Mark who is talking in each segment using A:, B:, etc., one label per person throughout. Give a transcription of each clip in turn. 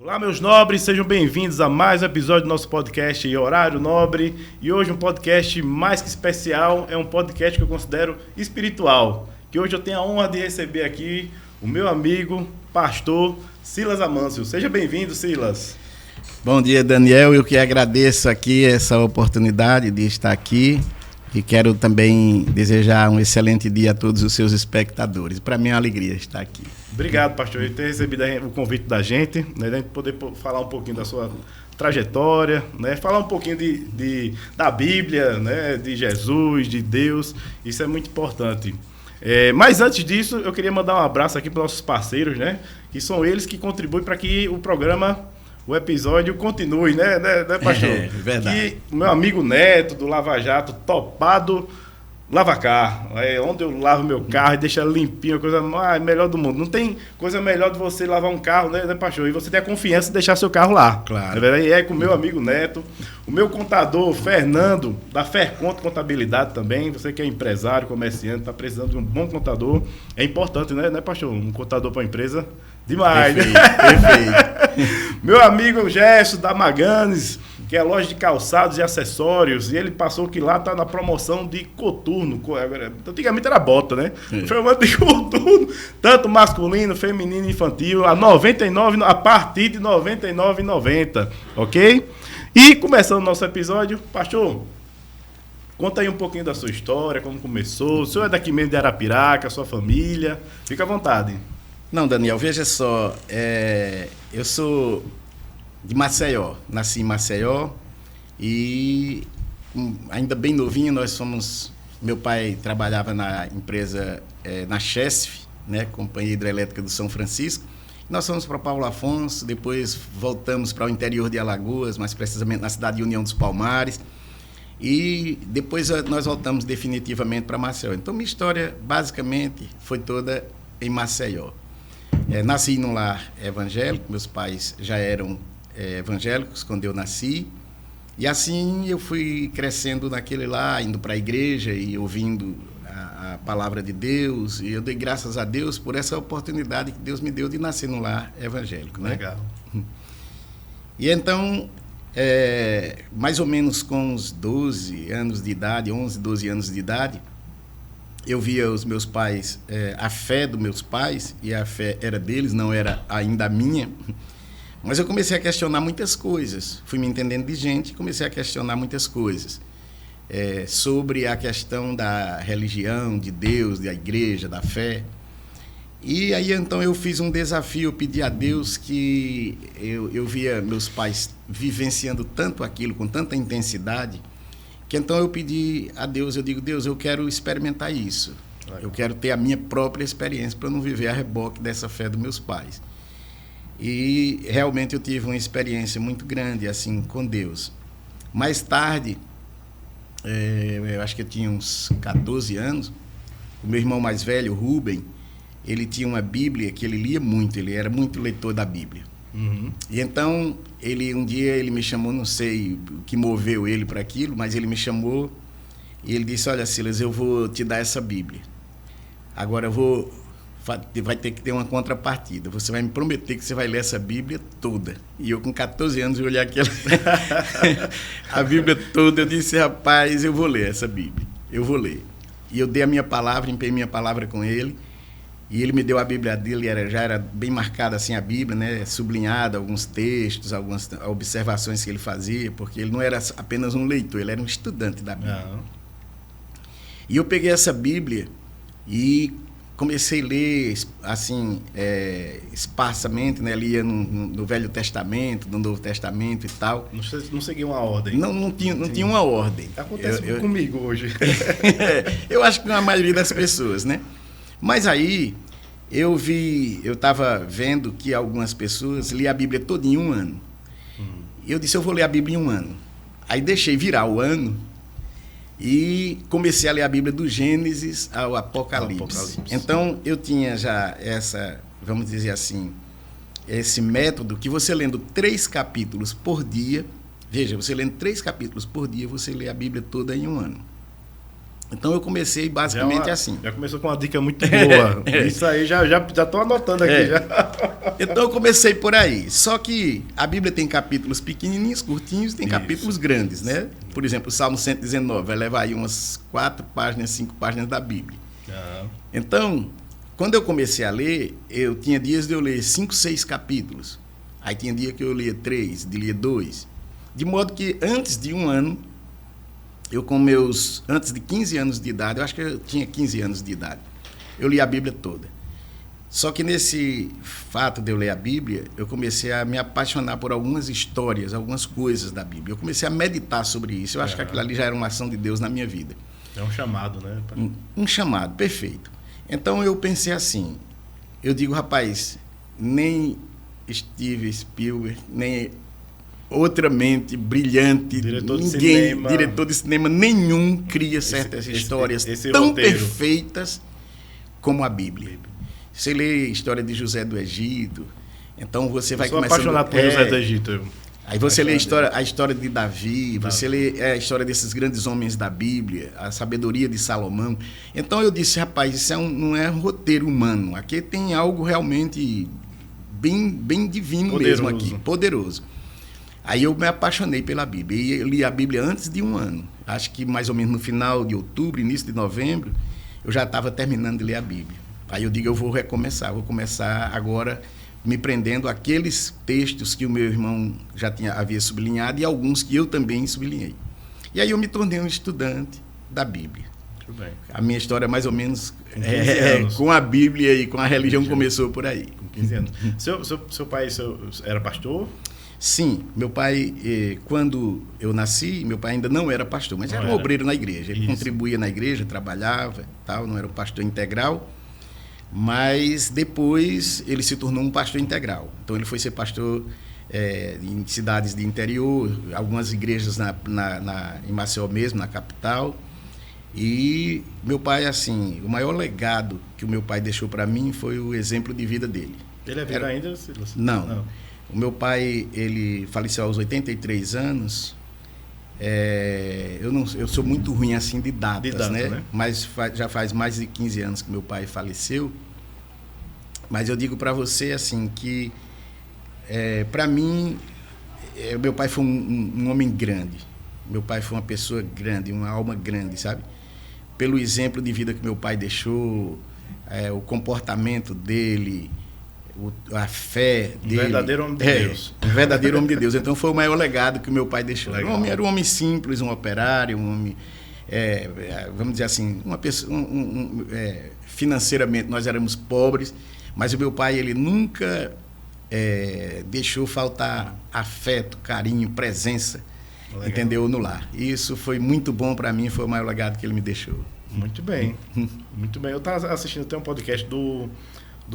A: Olá, meus nobres, sejam bem-vindos a mais um episódio do nosso podcast Horário Nobre. E hoje um podcast mais que especial, é um podcast que eu considero espiritual. Que hoje eu tenho a honra de receber aqui o meu amigo, pastor Silas Amâncio. Seja bem-vindo, Silas.
B: Bom dia, Daniel. Eu que agradeço aqui essa oportunidade de estar aqui e quero também desejar um excelente dia a todos os seus espectadores. Para mim é uma alegria estar aqui.
A: Obrigado, pastor, por ter recebido o convite da gente, né, da gente poder falar um pouquinho da sua trajetória, né, falar um pouquinho da Bíblia, né, de Jesus, de Deus. Isso é muito importante. Mas antes disso, eu queria mandar um abraço aqui para os nossos parceiros, né, que são eles que contribuem para que o episódio continue, né pastor?
B: É verdade.
A: E o meu amigo Neto, do Lava Jato, Topado Lavacar, onde eu lavo meu carro e deixo ele limpinho, a coisa melhor do mundo. Não tem coisa melhor de você lavar um carro, né, pastor? E você ter a confiança de deixar seu carro lá.
B: Claro.
A: E é com o meu amigo Neto, o meu contador, Fernando, da Ferconto Contabilidade também. Você que é empresário, comerciante, está precisando de um bom contador. É importante, né, pastor? Um contador para a empresa, demais.
B: Perfeito.
A: Meu amigo Gerson, da Maganes, que é a loja de calçados e acessórios, e ele passou que lá tá na promoção de coturno. Antigamente era bota, né? Foi uma de coturno, tanto masculino, feminino e infantil, a partir de R$ 99,90, ok? E começando o nosso episódio, pastor, conta aí um pouquinho da sua história, como começou. O senhor é daqui mesmo de Arapiraca, sua família, fica à vontade.
B: Não, Daniel, veja só, eu sou de Maceió, nasci em Maceió e ainda bem novinho meu pai trabalhava na empresa, na Chesf, né, Companhia Hidrelétrica do São Francisco. Nós fomos para Paulo Afonso, depois voltamos para o interior de Alagoas, mais precisamente na cidade de União dos Palmares, e depois nós voltamos definitivamente para Maceió. Então minha história basicamente foi toda em Maceió. Nasci num lar evangélico, meus pais já eram evangélicos quando eu nasci, e assim eu fui crescendo naquele lá, indo para a igreja e ouvindo a palavra de Deus, e eu dei graças a Deus por essa oportunidade que Deus me deu de nascer num lar evangélico, né?
A: Legal.
B: E então, mais ou menos com uns 12 anos de idade, 11, 12 anos de idade, eu via os meus pais, a fé dos meus pais, e a fé era deles, não era ainda a minha, mas eu comecei a questionar muitas coisas. Fui me entendendo de gente e comecei a questionar muitas coisas sobre a questão da religião, de Deus, da igreja, da fé. E aí, então, eu fiz um desafio, eu pedi a Deus que eu via meus pais vivenciando tanto aquilo, com tanta intensidade, que então eu pedi a Deus, eu digo, Deus, eu quero experimentar isso. Eu quero ter a minha própria experiência para não viver a reboque dessa fé dos meus pais. E realmente eu tive uma experiência muito grande assim com Deus. Mais tarde, eu acho que eu tinha uns 14 anos, o meu irmão mais velho, o Rubem, ele tinha uma Bíblia que ele lia muito, ele era muito leitor da Bíblia.
A: Uhum.
B: E então, um dia ele me chamou, não sei o que moveu ele para aquilo, mas ele me chamou e ele disse, olha, Silas, eu vou te dar essa Bíblia. Agora vai ter que ter uma contrapartida. Você vai me prometer que você vai ler essa Bíblia toda. E eu, com 14 anos, eu olhei a Bíblia toda, eu disse, rapaz, eu vou ler essa Bíblia, eu vou ler. E eu dei a minha palavra, empenhei minha palavra com ele, e ele me deu a Bíblia dele, já era bem marcada assim a Bíblia, né, sublinhada, alguns textos, algumas observações que ele fazia, porque ele não era apenas um leitor, ele era um estudante da Bíblia.
A: Não.
B: E eu peguei essa Bíblia e comecei a ler assim, esparsamente, né, lia no Velho Testamento, no Novo Testamento e tal.
A: Não seguia uma ordem.
B: Não tinha uma ordem.
A: Acontece comigo hoje.
B: Eu acho que com a maioria das pessoas, né? Mas aí eu estava vendo que algumas pessoas liam a Bíblia toda em um ano. E eu disse, eu vou ler a Bíblia em um ano. Aí deixei virar o ano e comecei a ler a Bíblia do Gênesis ao Apocalipse. Então, eu tinha já vamos dizer assim, esse método que você lendo 3 capítulos por dia, veja, você lendo 3 capítulos por dia, você lê a Bíblia toda em um ano. Então eu comecei basicamente assim.
A: Já começou com uma dica muito boa. Isso aí já estou anotando aqui. Já.
B: Então eu comecei por aí. Só que a Bíblia tem capítulos pequenininhos, curtinhos, tem capítulos grandes, né? Por exemplo, o Salmo 119 vai levar aí umas 4 páginas, 5 páginas da Bíblia. Então, quando eu comecei a ler, eu tinha dias de eu ler 5, 6 capítulos. Aí tinha dia que eu lia 3, lia 2. De modo que antes de um ano, antes de 15 anos de idade, eu acho que eu tinha 15 anos de idade, eu li a Bíblia toda. Só que nesse fato de eu ler a Bíblia, eu comecei a me apaixonar por algumas histórias, algumas coisas da Bíblia. Eu comecei a meditar sobre isso. Eu acho que aquilo ali já era uma ação de Deus na minha vida.
A: É um chamado, né?
B: Um chamado, perfeito. Então eu pensei assim, eu digo, rapaz, nem Steven Spielberg, nem outra mente brilhante, diretor de cinema nenhum cria certas histórias tão roteiro perfeitas como a Bíblia. Você lê a história de José do Egito, então você vai começando...
A: Eu sou apaixonado por José do Egito.
B: Aí você lê a história de Davi, você lê a história desses grandes homens da Bíblia, a sabedoria de Salomão. Então eu disse, rapaz, isso não é um roteiro humano, aqui tem algo realmente bem divino mesmo aqui, poderoso. Aí eu me apaixonei pela Bíblia. E eu li a Bíblia antes de um ano. Acho que mais ou menos no final de outubro, início de novembro, eu já estava terminando de ler a Bíblia. Aí eu digo, eu vou começar agora me prendendo àqueles textos que o meu irmão havia sublinhado e alguns que eu também sublinhei. E aí eu me tornei um estudante da Bíblia.
A: Muito bem.
B: A minha história mais ou menos com a Bíblia e com a religião começou por aí.
A: Com 15 anos. Seu pai era pastor?
B: Sim, meu pai, quando eu nasci, meu pai ainda não era pastor, mas era um obreiro na igreja. Ele contribuía na igreja, trabalhava, tal, não era um pastor integral, mas depois ele se tornou um pastor integral. Então ele foi ser pastor em cidades de interior, algumas igrejas em Maceió mesmo, na capital. E meu pai, assim, o maior legado que o meu pai deixou para mim foi o exemplo de vida dele.
A: Ele é vivo ainda, Silas?
B: Não. O meu pai, ele faleceu aos 83 anos. Eu sou muito ruim assim de datas, né? Mas já faz mais de 15 anos que meu pai faleceu. Mas eu digo para você assim que, para mim, meu pai foi um homem grande. Meu pai foi uma pessoa grande, uma alma grande, sabe? Pelo exemplo de vida que meu pai deixou, o comportamento dele, a fé dele.
A: Um verdadeiro homem de Deus.
B: Um verdadeiro homem de Deus. Então foi o maior legado que o meu pai deixou. Era um homem simples, um operário, um homem, vamos dizer assim, uma pessoa, financeiramente nós éramos pobres, mas o meu pai, ele nunca deixou faltar afeto, carinho, presença, entendeu, no lar. E isso foi muito bom para mim, foi o maior legado que ele me deixou.
A: Muito bem, muito bem. Eu estava assistindo até um podcast do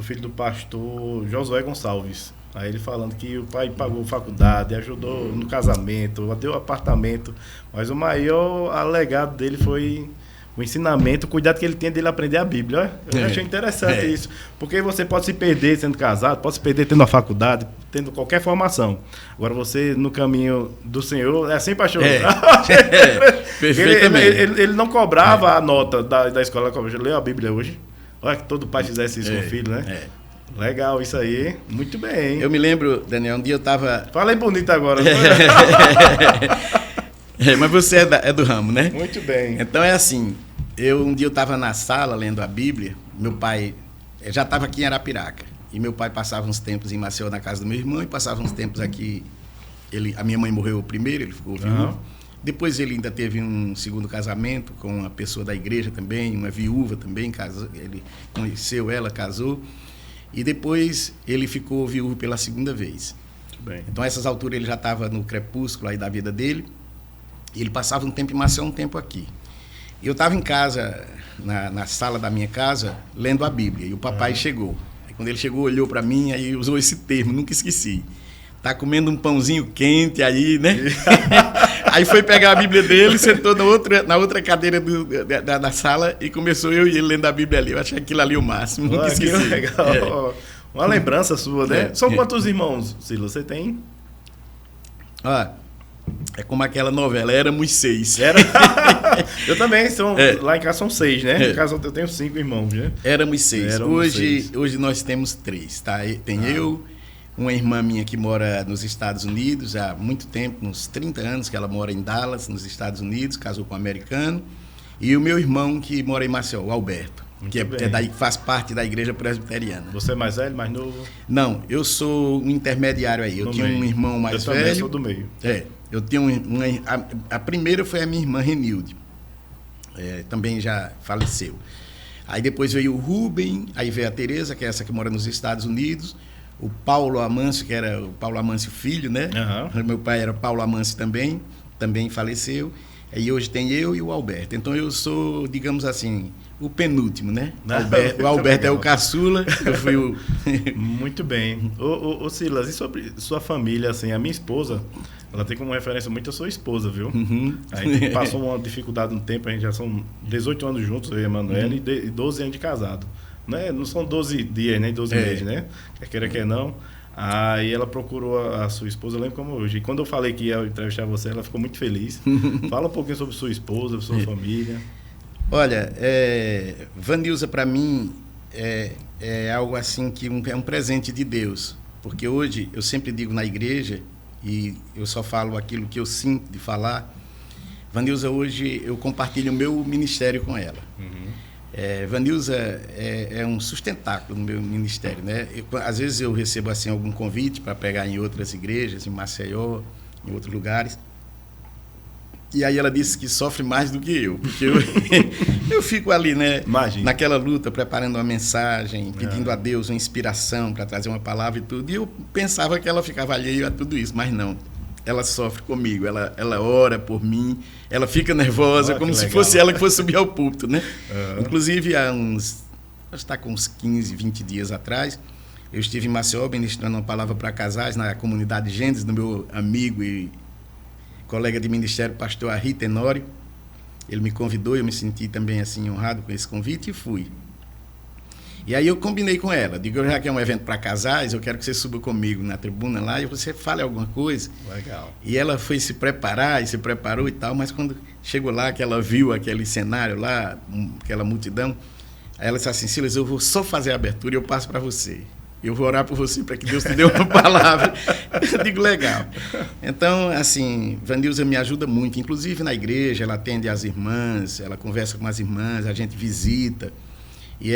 A: filho do pastor Josué Gonçalves. Aí ele falando que o pai pagou faculdade, ajudou no casamento, deu apartamento, mas o maior alegado dele foi o ensinamento, o cuidado que ele tinha dele aprender a Bíblia. Eu achei interessante isso, porque você pode se perder sendo casado, pode se perder tendo a faculdade, tendo qualquer formação. Agora você, no caminho do Senhor, é assim, pastor?
B: Perfeitamente.
A: Ele não cobrava a nota da escola, leu a Bíblia hoje? Olha que todo pai fizesse isso com o filho, né? Legal, isso aí. Muito bem.
B: Eu me lembro, Daniel, um dia eu estava...
A: Fala aí bonito agora.
B: Mas você é do ramo, né?
A: Muito bem.
B: Então é assim, um dia eu estava na sala lendo a Bíblia, meu pai já estava aqui em Arapiraca, e meu pai passava uns tempos em Maceió na casa do meu irmão, e passava uns tempos aqui, a minha mãe morreu primeiro, ele ficou viúvo. Depois ele ainda teve um segundo casamento com uma pessoa da igreja também, uma viúva também, ele conheceu ela, casou. E depois ele ficou viúvo pela segunda vez.
A: Bem.
B: Então, a essas alturas, ele já estava no crepúsculo aí da vida dele. E ele passava um tempo em Maceió, um tempo aqui. E eu estava em casa, na sala da minha casa, lendo a Bíblia. E o papai chegou. Aí, quando ele chegou, olhou para mim e usou esse termo, nunca esqueci. Tá comendo um pãozinho quente aí, né? Aí foi pegar a Bíblia dele, sentou na outra cadeira da sala e começou eu e ele lendo a Bíblia ali. Eu achei aquilo ali o máximo, nunca esqueci.
A: Que legal. Uma lembrança sua, né? São quantos irmãos, Silas, você tem?
B: É como aquela novela, Éramos Seis.
A: Era... Eu também, lá em casa são 6, né? Em casa eu tenho 5 irmãos, né?
B: Éramos 6.
A: Éramos seis.
B: Hoje nós temos 3, tá? Tem eu, uma irmã minha que mora nos Estados Unidos há muito tempo, uns 30 anos que ela mora em Dallas, nos Estados Unidos, casou com um americano. E o meu irmão que mora em Maceió, o Alberto, que faz parte da igreja presbiteriana.
A: Você é mais velho, mais novo?
B: Não, eu sou um intermediário aí. Eu tinha um irmão mais velho.
A: Eu sou do meio.
B: Eu tenho a primeira foi a minha irmã Renilde. Também já faleceu. Aí depois veio o Rubem, aí veio a Tereza, que é essa que mora nos Estados Unidos, o Paulo Amâncio, que era o Paulo Amâncio filho, né? Uhum. Meu pai era Paulo Amâncio também faleceu. E hoje tem eu e o Alberto. Então eu sou, digamos assim, o penúltimo, né? O Alberto é o caçula, eu fui o...
A: Muito bem. Ô Silas, e sobre sua família, assim, a minha esposa, ela tem como referência muito a sua esposa, viu?
B: Uhum.
A: A gente passou uma dificuldade no tempo, a gente já são 18 anos juntos, eu e a Emanuele, e 12 anos de casado. Né? Não são 12 dias, nem 12 meses, né? Quer queira, quer não. Aí ela procurou a sua esposa, eu lembro como hoje. E quando eu falei que ia entrevistar você, ela ficou muito feliz. Fala um pouquinho sobre sua esposa, sua família.
B: Olha, Vanilza para mim é algo assim que é um presente de Deus. Porque hoje, eu sempre digo na igreja, e eu só falo aquilo que eu sinto de falar, Vanilza, hoje eu compartilho o meu ministério com ela. Uhum. Vanilza é um sustentáculo no meu ministério, né? Às vezes eu recebo assim algum convite para pregar em outras igrejas, em Maceió, em outros lugares. E aí ela disse que sofre mais do que eu, porque eu fico ali, né?
A: Imagina.
B: Naquela luta, preparando uma mensagem, pedindo a Deus uma inspiração para trazer uma palavra e tudo. E eu pensava que ela ficava alheia a tudo isso, mas não. Ela sofre comigo, ela ora por mim, ela fica nervosa, como se fosse ela que fosse subir ao púlpito, né? Uhum. Inclusive, está com uns 15, 20 dias atrás, eu estive em Maceió ministrando uma palavra para casais na comunidade Gênesis, do meu amigo e colega de ministério, pastor Arri Tenório. Ele me convidou, eu me senti também assim honrado com esse convite e fui. E aí eu combinei com ela, digo, já que é um evento para casais, eu quero que você suba comigo na tribuna lá e você fale alguma coisa.
A: Legal.
B: E ela foi se preparar, e se preparou e tal, mas quando chegou lá, que ela viu aquele cenário lá, aquela multidão, aí ela disse assim, Silas, eu vou só fazer a abertura e eu passo para você. Eu vou orar por você para que Deus te dê uma palavra. Eu digo, legal. Então, assim, Vanilza me ajuda muito, inclusive na igreja, ela atende as irmãs, ela conversa com as irmãs, a gente visita. E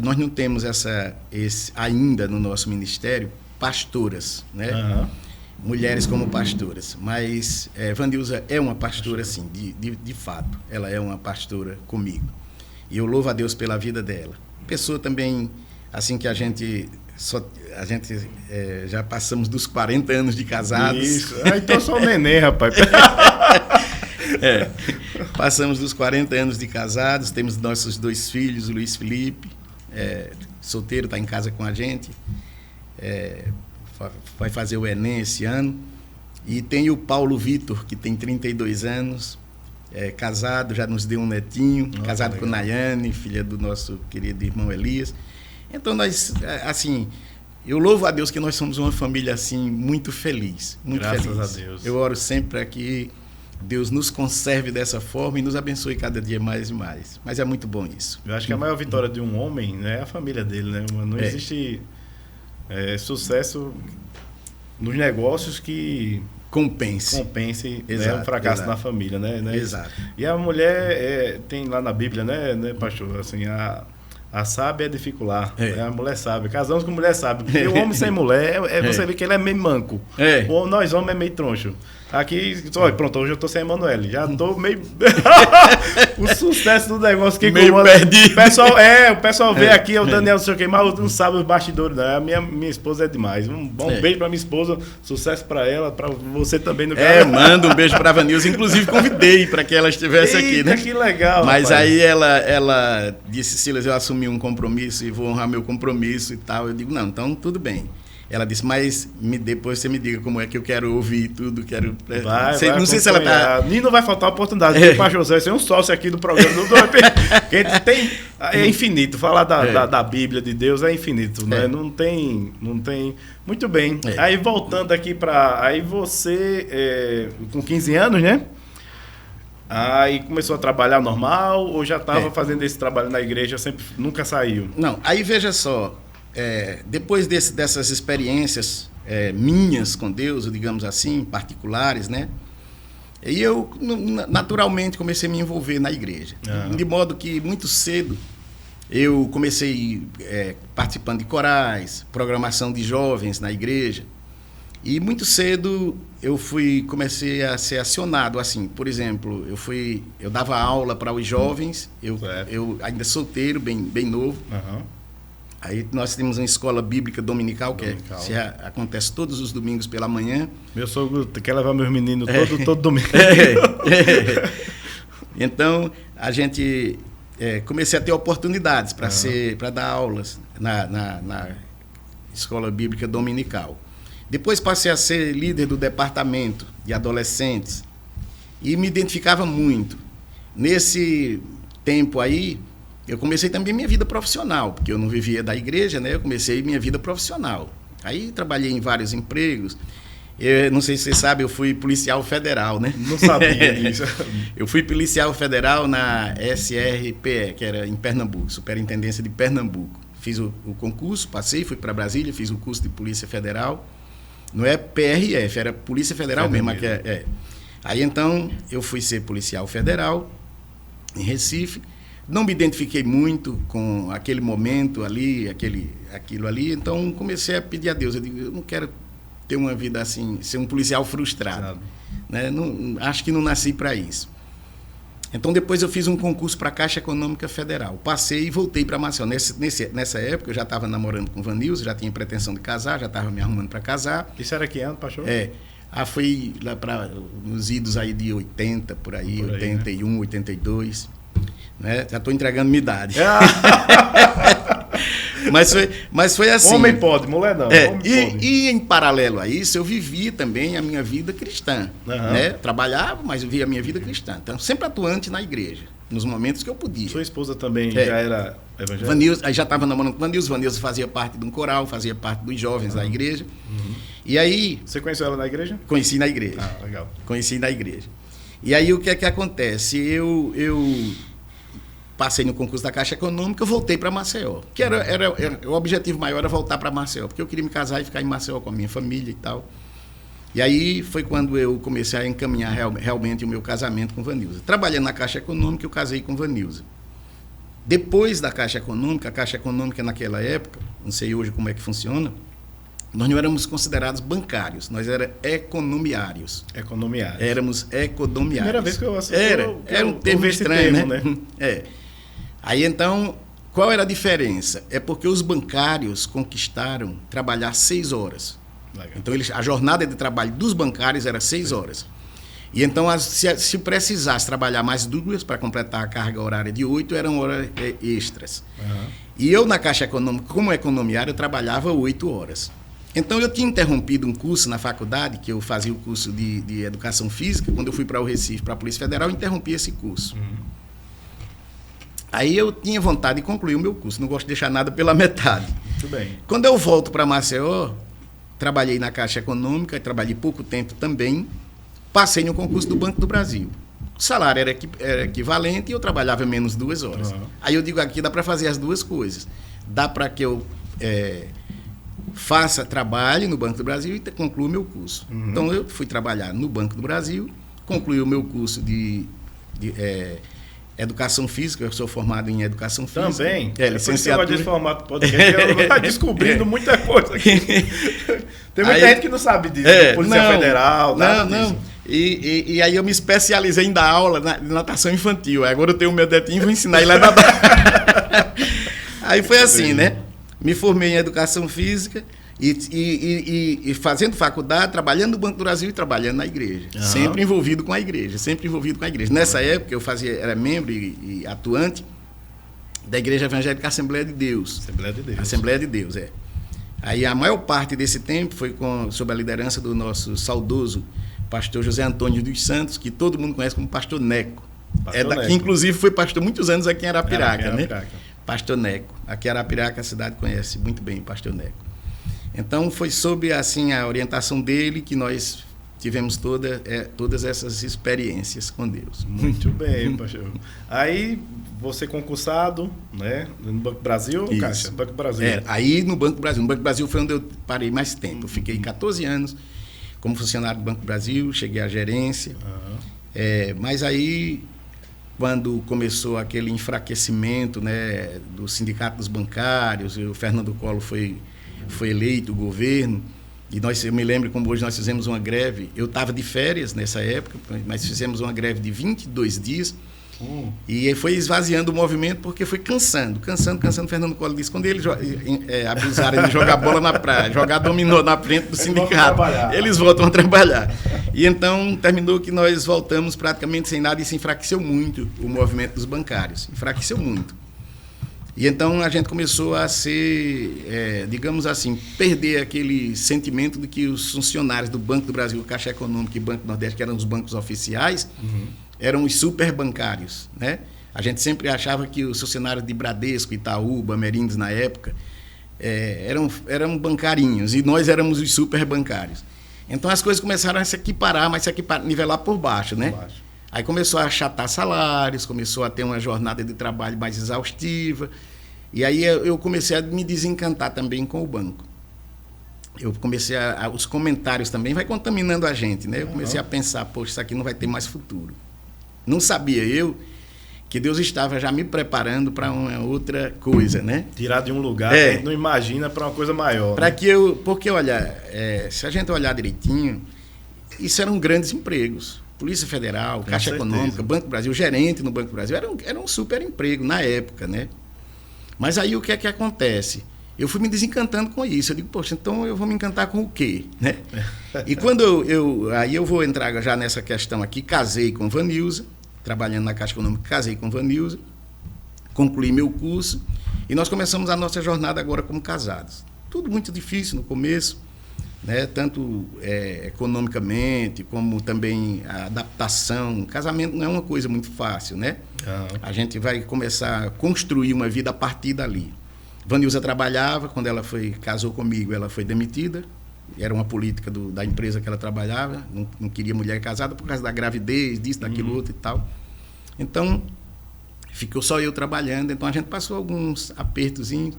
B: nós não temos ainda no nosso ministério pastoras, né? Uhum. Mulheres como pastoras. Mas Vanilza é uma pastora, sim, de fato. Ela é uma pastora comigo. E eu louvo a Deus pela vida dela. Pessoa também, assim que a gente já passamos dos 40 anos de casados.
A: Isso. Então sou um neném, rapaz.
B: Passamos dos 40 anos de casados, temos nossos 2 filhos, o Luiz Felipe, solteiro, está em casa com a gente, vai fazer o Enem esse ano. E tem o Paulo Vitor, que tem 32 anos, casado, já nos deu um netinho, casado legal. Com Nayane, filha do nosso querido irmão Elias. Então, nós, assim, eu louvo a Deus que nós somos uma família, assim, muito feliz. Muito
A: Graças
B: feliz.
A: a Deus.
B: Eu oro sempre para que Deus nos conserve dessa forma e nos abençoe cada dia mais e mais. Mas é muito bom isso.
A: Eu acho que a maior vitória de um homem, né, é a família dele, né? Não existe sucesso nos negócios que compense
B: exato,
A: o fracasso
B: exato.
A: Na família, né?
B: Exato.
A: E a mulher tem lá na Bíblia, né, pastor? Assim, a sábia é dificular, a mulher sábia. Casamos com mulher sábia. Porque o homem sem mulher, você vê que ele é meio manco. Nós homens é meio troncho. Aqui, pronto, hoje eu tô sem a Emanuele. Já tô meio... O sucesso do negócio aqui...
B: Meio perdido.
A: O pessoal vê aqui, o Daniel, não sei o que, mas não sabe os bastidores, né? A minha esposa é demais. Um beijo pra minha esposa, sucesso pra ela, pra você também no canal.
B: Manda um beijo pra Vanilza. Inclusive, convidei pra que ela estivesse aqui, né?
A: Que legal,
B: mas
A: rapaz.
B: Aí ela disse, Silas, eu assumi um compromisso e vou honrar meu compromisso e tal. Eu digo, não, então tudo bem. Ela disse, mas depois você me diga como é que eu quero ouvir tudo, quero...
A: Não sei se ela tá... Nem não vai faltar a oportunidade. O Pastor José, você é um sócio aqui do programa do tem é infinito. Falar da Bíblia de Deus é infinito, né? Não tem... Muito bem. Aí voltando aqui para... Aí você, com 15 anos, né? Aí começou a trabalhar normal ou já estava fazendo esse trabalho na igreja, sempre nunca saiu?
B: Não, aí veja só, depois dessas experiências minhas com Deus, digamos assim, particulares, né? E eu naturalmente comecei a me envolver na igreja. De modo que muito cedo eu comecei participando de corais, programação de jovens na igreja. E muito cedo eu comecei a ser acionado, assim, por exemplo, eu dava aula para os jovens, eu ainda solteiro, bem novo. Aí nós temos uma escola bíblica dominical, que acontece todos os domingos pela manhã.
A: Meu sogro quer levar meus meninos todo domingo.
B: Então, a gente comecei a ter oportunidades para dar aulas na escola bíblica dominical. Depois passei a ser líder do departamento de adolescentes e me identificava muito. Nesse tempo aí, eu comecei também minha vida profissional, porque eu não vivia da igreja, né? Eu comecei minha vida profissional. Aí trabalhei em vários empregos. Não sei se você sabe, eu fui policial federal, né?
A: Não sabia disso.
B: Eu fui policial federal na SRPE, que era em Pernambuco, Superintendência de Pernambuco. Fiz o concurso, passei, fui para Brasília, fiz o curso de Polícia Federal. Não é PRF, era Polícia Federal mesmo. Aí então eu fui ser policial federal em Recife. Não me identifiquei muito com aquele momento ali, aquilo ali. Então comecei a pedir a Deus. Eu digo, eu não quero ter uma vida assim, ser um policial frustrado. Né? Acho que não nasci para isso. Então depois eu fiz um concurso para a Caixa Econômica Federal. Passei e voltei para Maceió. Nessa época eu já estava namorando com o Vanilson, já tinha pretensão de casar, já estava me arrumando para casar.
A: Isso era que ano, pastor?
B: Foi lá para os idos aí de 80, por aí 81, né? 82. Né? Já estou entregando minha idade. Mas foi assim.
A: Homem pode, mulher não.
B: E em paralelo a isso, eu vivi também a minha vida cristã. Né? Trabalhava, mas vivia a minha vida cristã. Então, sempre atuante na igreja, nos momentos que eu podia.
A: Sua esposa também já era evangélica?
B: Vanilson, aí já estava namorando com Vanilson. Vanilson fazia parte de um coral, fazia parte dos jovens da igreja. E aí...
A: Você conheceu ela na igreja?
B: Conheci na igreja.
A: Legal.
B: Conheci na igreja. E aí, o que é que acontece? Eu passei no concurso da Caixa Econômica, eu voltei para Maceió. Que o objetivo maior era voltar para Maceió, porque eu queria me casar e ficar em Maceió com a minha família e tal. E aí foi quando eu comecei a encaminhar realmente o meu casamento com Vanilza. Trabalhando na Caixa Econômica, eu casei com Vanilza. Depois da Caixa Econômica, a Caixa Econômica naquela época, não sei hoje como é que funciona, nós não éramos considerados bancários, nós éramos economiários. Éramos economiários.
A: Primeira vez que eu assisti.
B: Era um termo estranho, né? Aí então, qual era a diferença? É porque os bancários conquistaram trabalhar 6 horas. Legal. Então a jornada de trabalho dos bancários era 6 horas. E então, se precisasse trabalhar mais 2 para completar a carga horária de 8, eram horas extras. E eu, na Caixa Econômica, como economiário, eu trabalhava 8 horas. Então, eu tinha interrompido um curso na faculdade, que eu fazia o curso de Educação Física. Quando eu fui para o Recife, para a Polícia Federal, eu interrompi esse curso. Aí eu tinha vontade de concluir o meu curso, não gosto de deixar nada pela metade.
A: Muito bem.
B: Quando eu volto para Maceió, trabalhei na Caixa Econômica, trabalhei pouco tempo também, passei no concurso do Banco do Brasil. O salário era equivalente e eu trabalhava menos 2 horas. Aí eu digo, aqui dá para fazer as duas coisas. Dá para que eu trabalhe no Banco do Brasil e conclua o meu curso. Então eu fui trabalhar no Banco do Brasil, concluí o meu curso de Educação Física, eu sou formado em Educação Física.
A: Também?
B: Licenciatura.
A: Esse formato podcast, eu vou descobrindo muita coisa aqui. Tem muita gente que não sabe disso, Polícia Federal, nada disso.
B: E aí eu me especializei em dar aula na natação infantil. Agora eu tenho o meu netinho e vou ensinar ele a nadar. Aí foi assim, né? Me formei em Educação Física e fazendo faculdade, trabalhando no Banco do Brasil e trabalhando na igreja. Sempre envolvido com a igreja, Nessa época eu era membro e atuante da Igreja Evangélica Assembleia de Deus.
A: Assembleia de Deus,
B: Aí a maior parte desse tempo foi sob a liderança do nosso saudoso pastor José Antônio dos Santos, que todo mundo conhece como pastor Neco. Que inclusive foi pastor muitos anos aqui em Arapiraca, né? Pastor Neco. Aqui em Arapiraca a cidade conhece muito bem o pastor Neco. Então foi sob assim a orientação dele que nós tivemos todas essas experiências com Deus.
A: Muito bem, pastor. Aí você concursado, né, no Banco Brasil,
B: Isso.
A: Caixa? Banco Brasil.
B: Aí no Banco Brasil. No Banco Brasil foi onde eu parei mais tempo. Eu fiquei 14 anos como funcionário do Banco Brasil, cheguei à gerência. Mas aí, quando começou aquele enfraquecimento, né, do sindicato dos bancários, o Fernando Collor foi eleito o governo, e eu me lembro como hoje nós fizemos uma greve. Eu estava de férias nessa época, mas fizemos uma greve de 22 dias. E foi esvaziando o movimento porque foi cansando. Fernando Collor disse, quando eles abusaram de jogar bola na praia, jogar dominó na frente do sindicato, eles voltam a trabalhar. E então terminou que nós voltamos praticamente sem nada e se enfraqueceu muito o movimento dos bancários. Enfraqueceu muito. E então a gente começou a ser, digamos assim, perder aquele sentimento de que os funcionários do Banco do Brasil, Caixa Econômica e Banco do Nordeste, que eram os bancos oficiais, eram os superbancários, né? A gente sempre achava que os funcionários de Bradesco, Itaú, Bamerindos na época, eram bancarinhos e nós éramos os superbancários. Então as coisas começaram a se equiparar, mas nivelar por baixo, né? Aí começou a achatar salários, começou a ter uma jornada de trabalho mais exaustiva. E aí eu comecei a me desencantar também com o banco. Eu comecei os comentários também vai contaminando a gente, né? Eu comecei a pensar, poxa, isso aqui não vai ter mais futuro. Não sabia eu que Deus estava já me preparando para uma outra coisa, né?
A: Tirar de um lugar que a gente não imagina para uma coisa maior.
B: Porque, olha, se a gente olhar direitinho, isso eram grandes empregos. Polícia Federal, Caixa Econômica, Banco Brasil, gerente no Banco Brasil, era um super emprego na época, né? Mas aí o que é que acontece? Eu fui me desencantando com isso. Eu digo, poxa, então eu vou me encantar com o quê? Né? E quando aí eu vou entrar já nessa questão aqui, casei com Vanilza, trabalhando na Caixa Econômica, casei com Vanilza, concluí meu curso e nós começamos a nossa jornada agora como casados. Tudo muito difícil no começo, né? Tanto economicamente, como também a adaptação. Casamento não é uma coisa muito fácil, né? A gente vai começar a construir uma vida a partir dali. Vanilza trabalhava, quando ela casou comigo, ela foi demitida. Era uma política da empresa que ela trabalhava, não queria mulher casada por causa da gravidez, disso, daquilo, outro e tal. Então, ficou só eu trabalhando, então a gente passou alguns apertozinhos.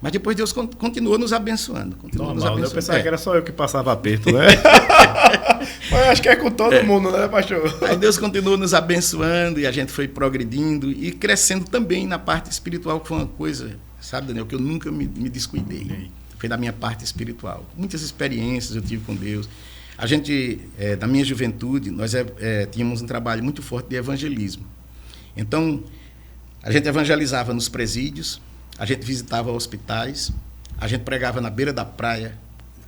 B: Mas depois Deus continuou nos abençoando.
A: Normal, eu pensava que era só eu que passava aperto, né? Mas acho que é com todo mundo, né, pastor?
B: Aí Deus continuou nos abençoando e a gente foi progredindo e crescendo também na parte espiritual, que foi uma coisa, sabe, Daniel, que eu nunca me descuidei. Foi da minha parte espiritual. Muitas experiências eu tive com Deus. A gente, na minha juventude, nós tínhamos um trabalho muito forte de evangelismo. Então, a gente evangelizava nos presídios, a gente visitava hospitais, a gente pregava na beira da praia,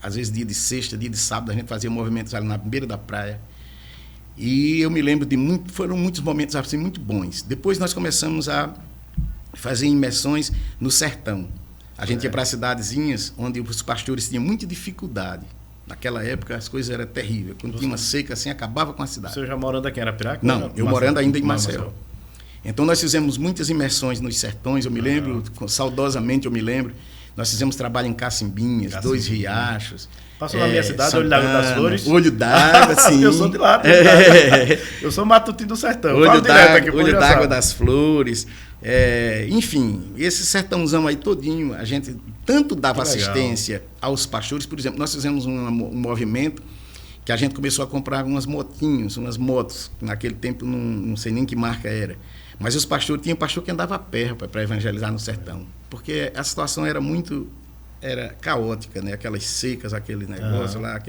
B: às vezes dia de sexta, dia de sábado, a gente fazia movimentos ali na beira da praia. E eu me lembro foram muitos momentos assim muito bons. Depois nós começamos a fazer imersões no sertão. A gente ia para cidadezinhas onde os pastores tinham muita dificuldade. Naquela época as coisas eram terríveis. Quando tinha uma seca assim, acabava com a cidade.
A: Você já morando aqui em Arapiraca?
B: Não, eu morando ainda em Maceió. Então nós fizemos muitas imersões nos sertões, eu me lembro, saudosamente eu me lembro, nós fizemos trabalho em Cacimbinhas, Dois Riachos.
A: Passou na minha cidade, Olho d'Água das Flores.
B: Olho d'Água, sim.
A: Eu sou de lá. Eu sou matutino do sertão.
B: Olho d'Água das Flores. Enfim, esse sertãozão aí todinho, a gente tanto dava assistência aos pastores. Por exemplo, nós fizemos um movimento que a gente começou a comprar umas motos. Naquele tempo, não sei nem que marca era. Mas os pastores, tinha pastor que andava a pé para evangelizar no sertão. Porque a situação era caótica, né? Aquelas secas, aquele negócio lá.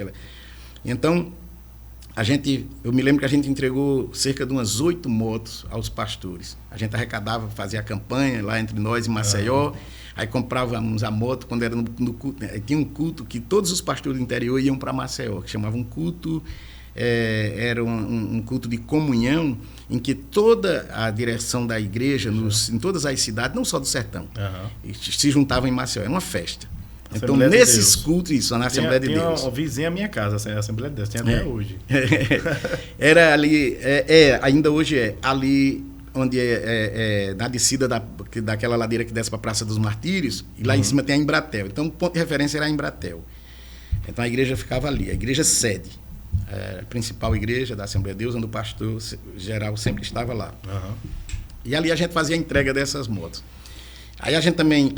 B: Então, eu me lembro que a gente entregou cerca de umas 8 motos aos pastores. A gente arrecadava, fazia a campanha lá entre nós em Maceió. Aí comprávamos a moto quando era no culto. Tinha um culto que todos os pastores do interior iam para Maceió, que chamava um culto... era um culto de comunhão em que toda a direção da igreja, em todas as cidades, não só do sertão, se juntavam em Maceió. Era uma festa. Então, nesses cultos, isso, na Assembleia de Deus.
A: Tinha uma vizinha à minha casa, a Assembleia de Deus, tem até hoje.
B: Era ali, ainda hoje ali onde na descida daquela ladeira que desce para a Praça dos Martírios, e lá em cima tem a Embratel. Então, o ponto de referência era a Embratel. Então, a igreja ficava ali, a igreja sede, a principal igreja da Assembleia de Deus, onde o pastor geral sempre estava lá. E ali a gente fazia a entrega dessas motos. Aí a gente também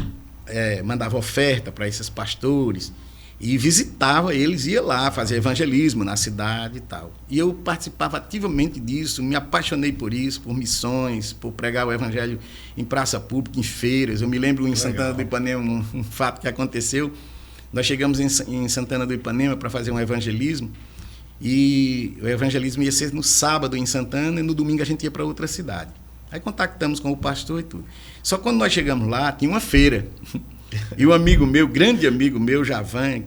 B: mandava oferta para esses pastores e visitava eles, ia lá fazer evangelismo na cidade e tal. E eu participava ativamente disso, me apaixonei por isso, por missões, por pregar o evangelho em praça pública, em feiras. Eu me lembro em Santana do Ipanema um fato que aconteceu. Nós chegamos em Santana do Ipanema para fazer um evangelismo, e o evangelismo ia ser no sábado em Santana e no domingo a gente ia para outra cidade. Aí contactamos com o pastor e tudo. Só que quando nós chegamos lá, tinha uma feira. E um amigo meu, grande amigo meu, Javan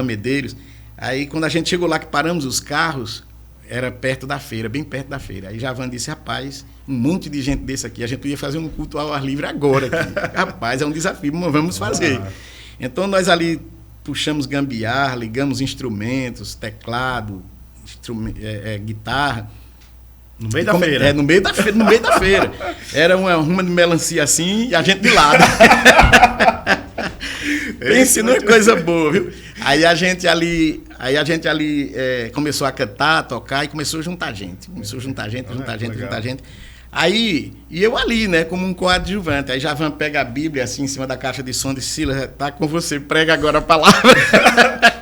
B: Medeiros, aí quando a gente chegou lá, que paramos os carros, era perto da feira, bem perto da feira. Aí Javan disse, rapaz, um monte de gente desse aqui, a gente podia fazer um culto ao ar livre agora aqui. Rapaz, é um desafio, mas vamos fazer. Então nós ali puxamos gambiarra, ligamos instrumentos, teclado, guitarra.
A: No meio da feira.
B: No meio da feira. Era uma de melancia assim e a gente de lado. Pense numa coisa boa, viu? Aí a gente ali começou a cantar, tocar e começou a juntar gente. juntar gente. Aí, e eu ali, né, como um coadjuvante. Aí Javan pega a Bíblia assim em cima da caixa de som de Silas, tá com você, prega agora a palavra.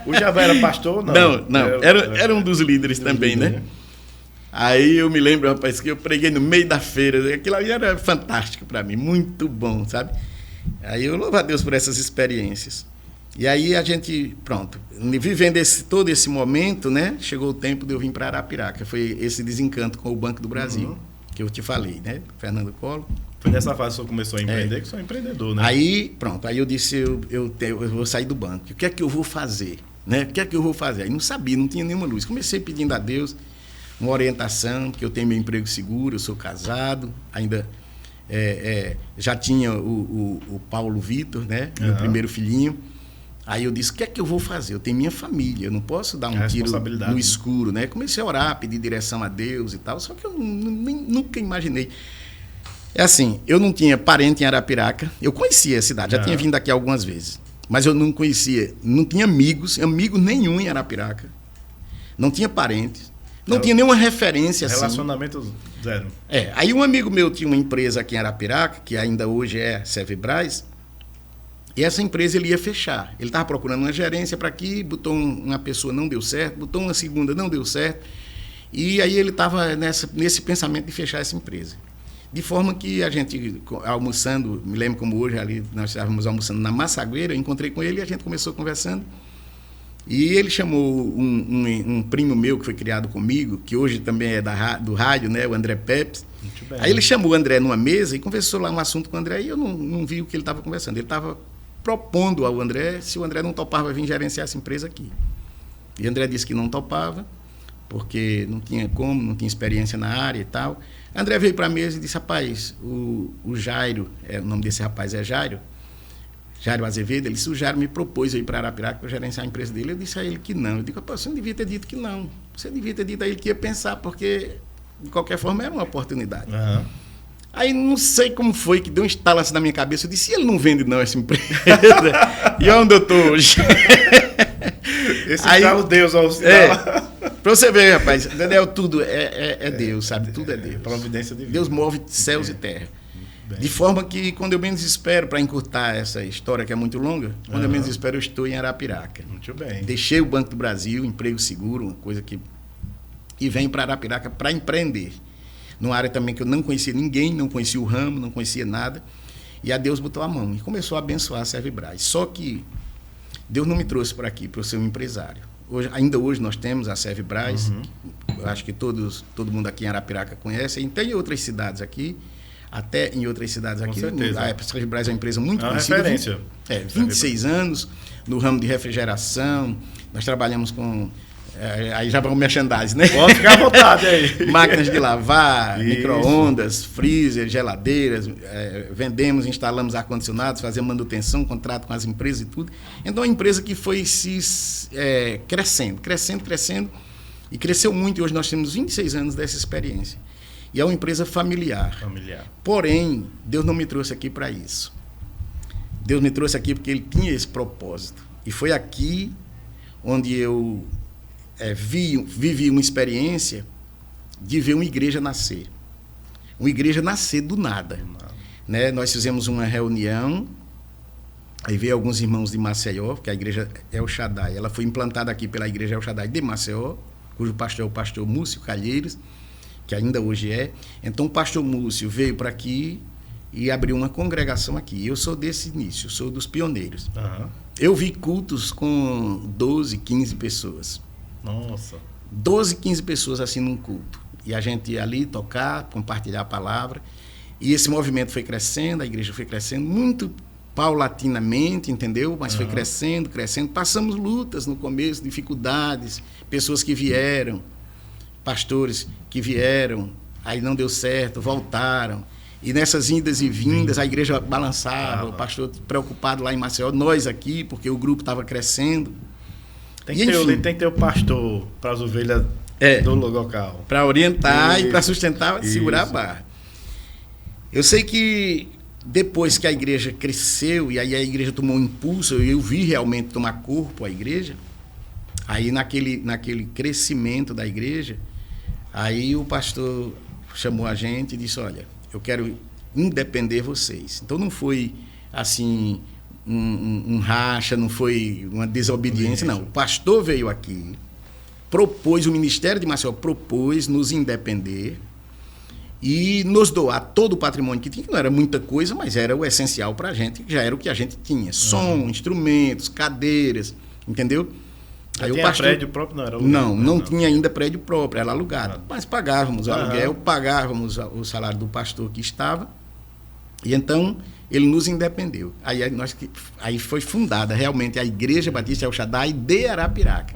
A: O Javan era pastor ou não?
B: Não, era um dos líderes também, né? Aí eu me lembro, rapaz, que eu preguei no meio da feira. Aquilo ali era fantástico para mim, muito bom, sabe? Aí eu louvo a Deus por essas experiências. E aí a gente, pronto, vivendo todo esse momento, né? Chegou o tempo de eu vir para Arapiraca. Foi esse desencanto com o Banco do Brasil, que eu te falei, né? Fernando Collor.
A: Foi nessa fase que você começou a empreender, que você é empreendedor, né?
B: Aí, pronto, aí eu disse, eu vou sair do banco. O que é que eu vou fazer? Né? O que é que eu vou fazer? Aí não sabia, não tinha nenhuma luz. Comecei pedindo a Deus uma orientação, que eu tenho meu emprego seguro, eu sou casado, ainda já tinha o Paulo Vitor, né? Meu primeiro filhinho. Aí eu disse, o que é que eu vou fazer? Eu tenho minha família, eu não posso dar um tiro no escuro, né? Comecei a orar, pedir direção a Deus e tal, só que eu nunca imaginei. É assim, eu não tinha parente em Arapiraca, eu conhecia a cidade, já tinha vindo aqui algumas vezes, mas eu não conhecia, não tinha amigos nenhum em Arapiraca, não tinha parentes, não tinha nenhuma referência assim.
A: Relacionamento zero.
B: Aí um amigo meu tinha uma empresa aqui em Arapiraca, que ainda hoje é a Servibras, e essa empresa ele ia fechar. Ele estava procurando uma gerência para aqui, botou uma pessoa, não deu certo, botou uma segunda, não deu certo, e aí ele estava nesse pensamento de fechar essa empresa. De forma que a gente, almoçando, me lembro como hoje, ali nós estávamos almoçando na Massagueira, eu encontrei com ele e a gente começou conversando. E ele chamou um primo meu que foi criado comigo, que hoje também é do rádio, né, o André Pepes. Aí ele chamou o André numa mesa e conversou lá um assunto com o André, e eu não vi o que ele estava conversando. Ele estava propondo ao André se o André não topava vir gerenciar essa empresa aqui. E o André disse que não topava, porque não tinha como, não tinha experiência na área e tal. André veio para a mesa e disse, rapaz, o Jairo, o nome desse rapaz é Jairo Azevedo, ele disse, o Jairo me propôs ir para Arapiraca para gerenciar a empresa dele. Eu disse a ele que não. Eu digo, rapaz, você não devia ter dito que não. Você devia ter dito a ele que ia pensar, porque, de qualquer forma, era uma oportunidade. Aí, não sei como foi que deu um estalo assim na minha cabeça. Eu disse, ele não vende não essa empresa? E onde eu estou hoje?
A: Esse estalo Deus ao estalo.
B: Para você ver, rapaz, entendeu? Tudo é Deus, sabe? Tudo é Deus.
A: Providência divina.
B: Deus move céus e terra. De forma que, quando eu menos espero, para encurtar essa história que é muito longa, quando eu menos espero, eu estou em Arapiraca.
A: Muito bem.
B: Deixei o Banco do Brasil, emprego seguro, uma coisa que... E venho para Arapiraca para empreender. Numa área também que eu não conhecia ninguém, não conhecia o ramo, não conhecia nada. E a Deus botou a mão e começou a abençoar a Servibras. Só que Deus não me trouxe para aqui, para eu ser um empresário. Ainda hoje nós temos a Servibras, eu acho que todo mundo aqui em Arapiraca conhece, e tem outras cidades aqui, até em outras cidades aqui.
A: Com certeza.
B: A Servibras é uma empresa muito conhecida.
A: Referência.
B: 26 anos no ramo de refrigeração. Nós trabalhamos com Aí já vão merchandising, né?
A: Pode ficar à vontade aí.
B: Máquinas de lavar,
A: Isso.
B: micro-ondas, freezer, geladeiras, vendemos, instalamos ar-condicionados, fazemos manutenção, contrato com as empresas e tudo. Então, é uma empresa que foi crescendo, e cresceu muito, e hoje nós temos 26 anos dessa experiência. E é uma empresa familiar. Porém, Deus não me trouxe aqui para isso. Deus me trouxe aqui porque Ele tinha esse propósito. E foi aqui onde eu vivi uma experiência de ver uma igreja nascer. Uma igreja nascer do nada. Né? Nós fizemos uma reunião, aí veio alguns irmãos de Maceió, que a igreja El Shaddai, ela foi implantada aqui pela igreja El Shaddai de Maceió, cujo pastor é o pastor Múcio Calheiros, que ainda hoje é. Então o pastor Múcio veio para aqui e abriu uma congregação aqui. Eu sou desse início, sou dos pioneiros.
A: Uhum.
B: Eu vi cultos com 12, 15 pessoas.
A: Nossa.
B: 12, 15 pessoas assim num culto. E a gente ia ali tocar, compartilhar a palavra. E esse movimento foi crescendo, a igreja foi crescendo muito paulatinamente, entendeu? Mas foi crescendo. Passamos lutas no começo, dificuldades, pessoas que vieram, pastores que vieram, aí não deu certo, voltaram. E nessas indas e vindas, a igreja balançava, o pastor preocupado lá em Maceió, nós aqui, porque o grupo estava crescendo.
A: Tem que ter o pastor para as ovelhas do local.
B: Para orientar e para sustentar, segurar a barra. Eu sei que depois que a igreja cresceu, e aí a igreja tomou um impulso, eu vi realmente tomar corpo a igreja, aí naquele crescimento da igreja, aí o pastor chamou a gente e disse, olha, eu quero independer vocês. Então não foi assim um racha, não foi uma desobediência, não. O pastor veio aqui, propôs, o Ministério de Maceió propôs nos independer e nos doar todo o patrimônio que tinha, que não era muita coisa, mas era o essencial para a gente, que já era o que a gente tinha. Som, instrumentos, cadeiras, entendeu?
A: Aí tinha prédio próprio? Não, era
B: aluguel, não tinha ainda prédio próprio, era alugado. Mas pagávamos o aluguel, pagávamos o salário do pastor que estava, e então ele nos independeu. Aí foi fundada realmente a Igreja Batista El Shaddai de Arapiraca.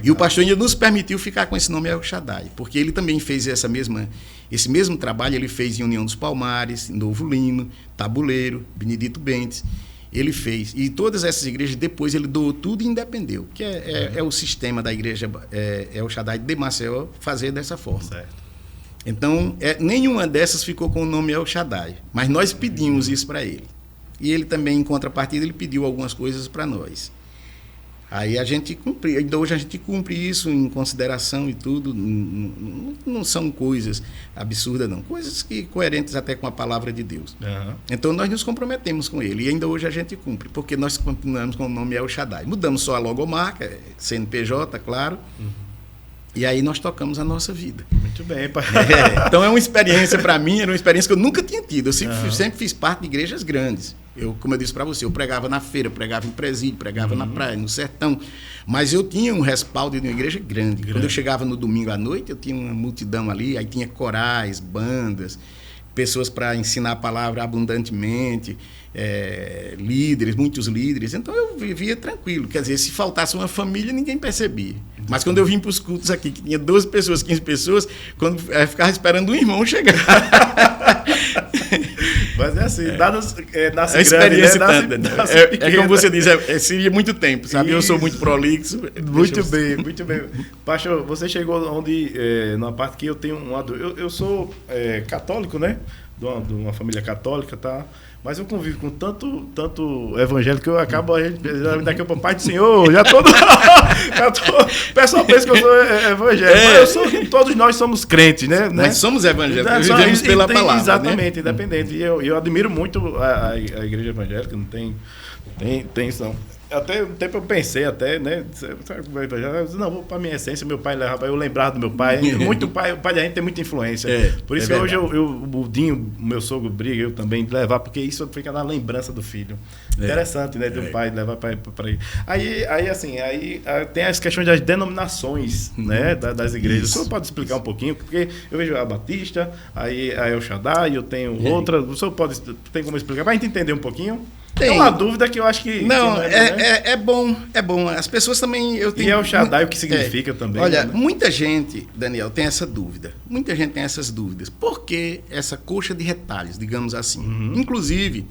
B: E o pastor ainda nos permitiu ficar com esse nome El Shaddai, porque ele também fez esse mesmo trabalho, ele fez em União dos Palmares, Novo Lino, Tabuleiro, Benedito Bentes. Ele fez. E todas essas igrejas, depois ele doou tudo e independeu. Que é o sistema da igreja El Shaddai de Maceió fazer dessa forma. Certo. Então, nenhuma dessas ficou com o nome El Shaddai. Mas nós pedimos isso para ele. E ele também, em contrapartida, ele pediu algumas coisas para nós. Aí a gente cumpre. Ainda hoje a gente cumpre isso em consideração e tudo. Não são coisas absurdas, não. Coisas coerentes até com a palavra de Deus. Então nós nos comprometemos com ele. E ainda hoje a gente cumpre. Porque nós continuamos com o nome El Shaddai. Mudamos só a logomarca, CNPJ, claro. E aí nós tocamos a nossa vida.
A: Muito bem, pai.
B: Então é uma experiência para mim, era uma experiência que eu nunca tinha tido. Eu sempre fiz parte de igrejas grandes. Como eu disse para você, eu pregava na feira, pregava em presídio, pregava na praia, no sertão. Mas eu tinha um respaldo de uma igreja grande. Quando eu chegava no domingo à noite, eu tinha uma multidão ali, aí tinha corais, bandas, pessoas para ensinar a palavra abundantemente, líderes, muitos líderes. Então eu vivia tranquilo. Quer dizer, se faltasse uma família, ninguém percebia. Mas quando eu vim para os cultos aqui, que tinha 12 pessoas, 15 pessoas, quando eu ficava esperando um irmão chegar.
A: Mas é assim, nasce
B: a experiência
A: grande, né?
B: É como você diz, seria muito tempo, sabe? Isso. Eu sou muito prolixo.
A: Muito bem. Pastor, você chegou onde, numa parte que eu tenho eu sou católico, né? De uma família católica, tá? Mas eu convivo com tanto evangélico que eu acabo daqui a pouco, Pai do Senhor, já tô. O pessoal pensa que eu sou evangélico. Mas todos nós somos crentes, né?
B: Nós somos evangélicos, vivemos pela palavra.
A: Exatamente, né? Independente. E eu admiro muito a igreja evangélica, não tem isso, não. Até um tempo eu pensei né? Não, vou para a minha essência, meu pai levava, eu lembrava do meu pai. O pai da gente tem muita influência. Por isso que hoje o Dinho, meu sogro, briga, eu também levar, porque isso fica na lembrança do filho. Interessante, né? Do pai levar para ele. Aí, assim, tem as questões das denominações, né? Das igrejas. Isso. O senhor pode explicar um pouquinho? Porque eu vejo a Batista, aí a El Shaddai, eu tenho outra. O senhor tem como explicar? Para a gente entender um pouquinho?
B: Tem.
A: É uma dúvida que eu acho que...
B: Não,
A: que né?
B: é bom, é bom. As pessoas também...
A: E é o Shaddai, o que significa também.
B: Olha,
A: né?
B: muita gente, Daniel, tem essa dúvida. Muita gente tem essas dúvidas. Por que essa coxa de retalhos, digamos assim? Inclusive,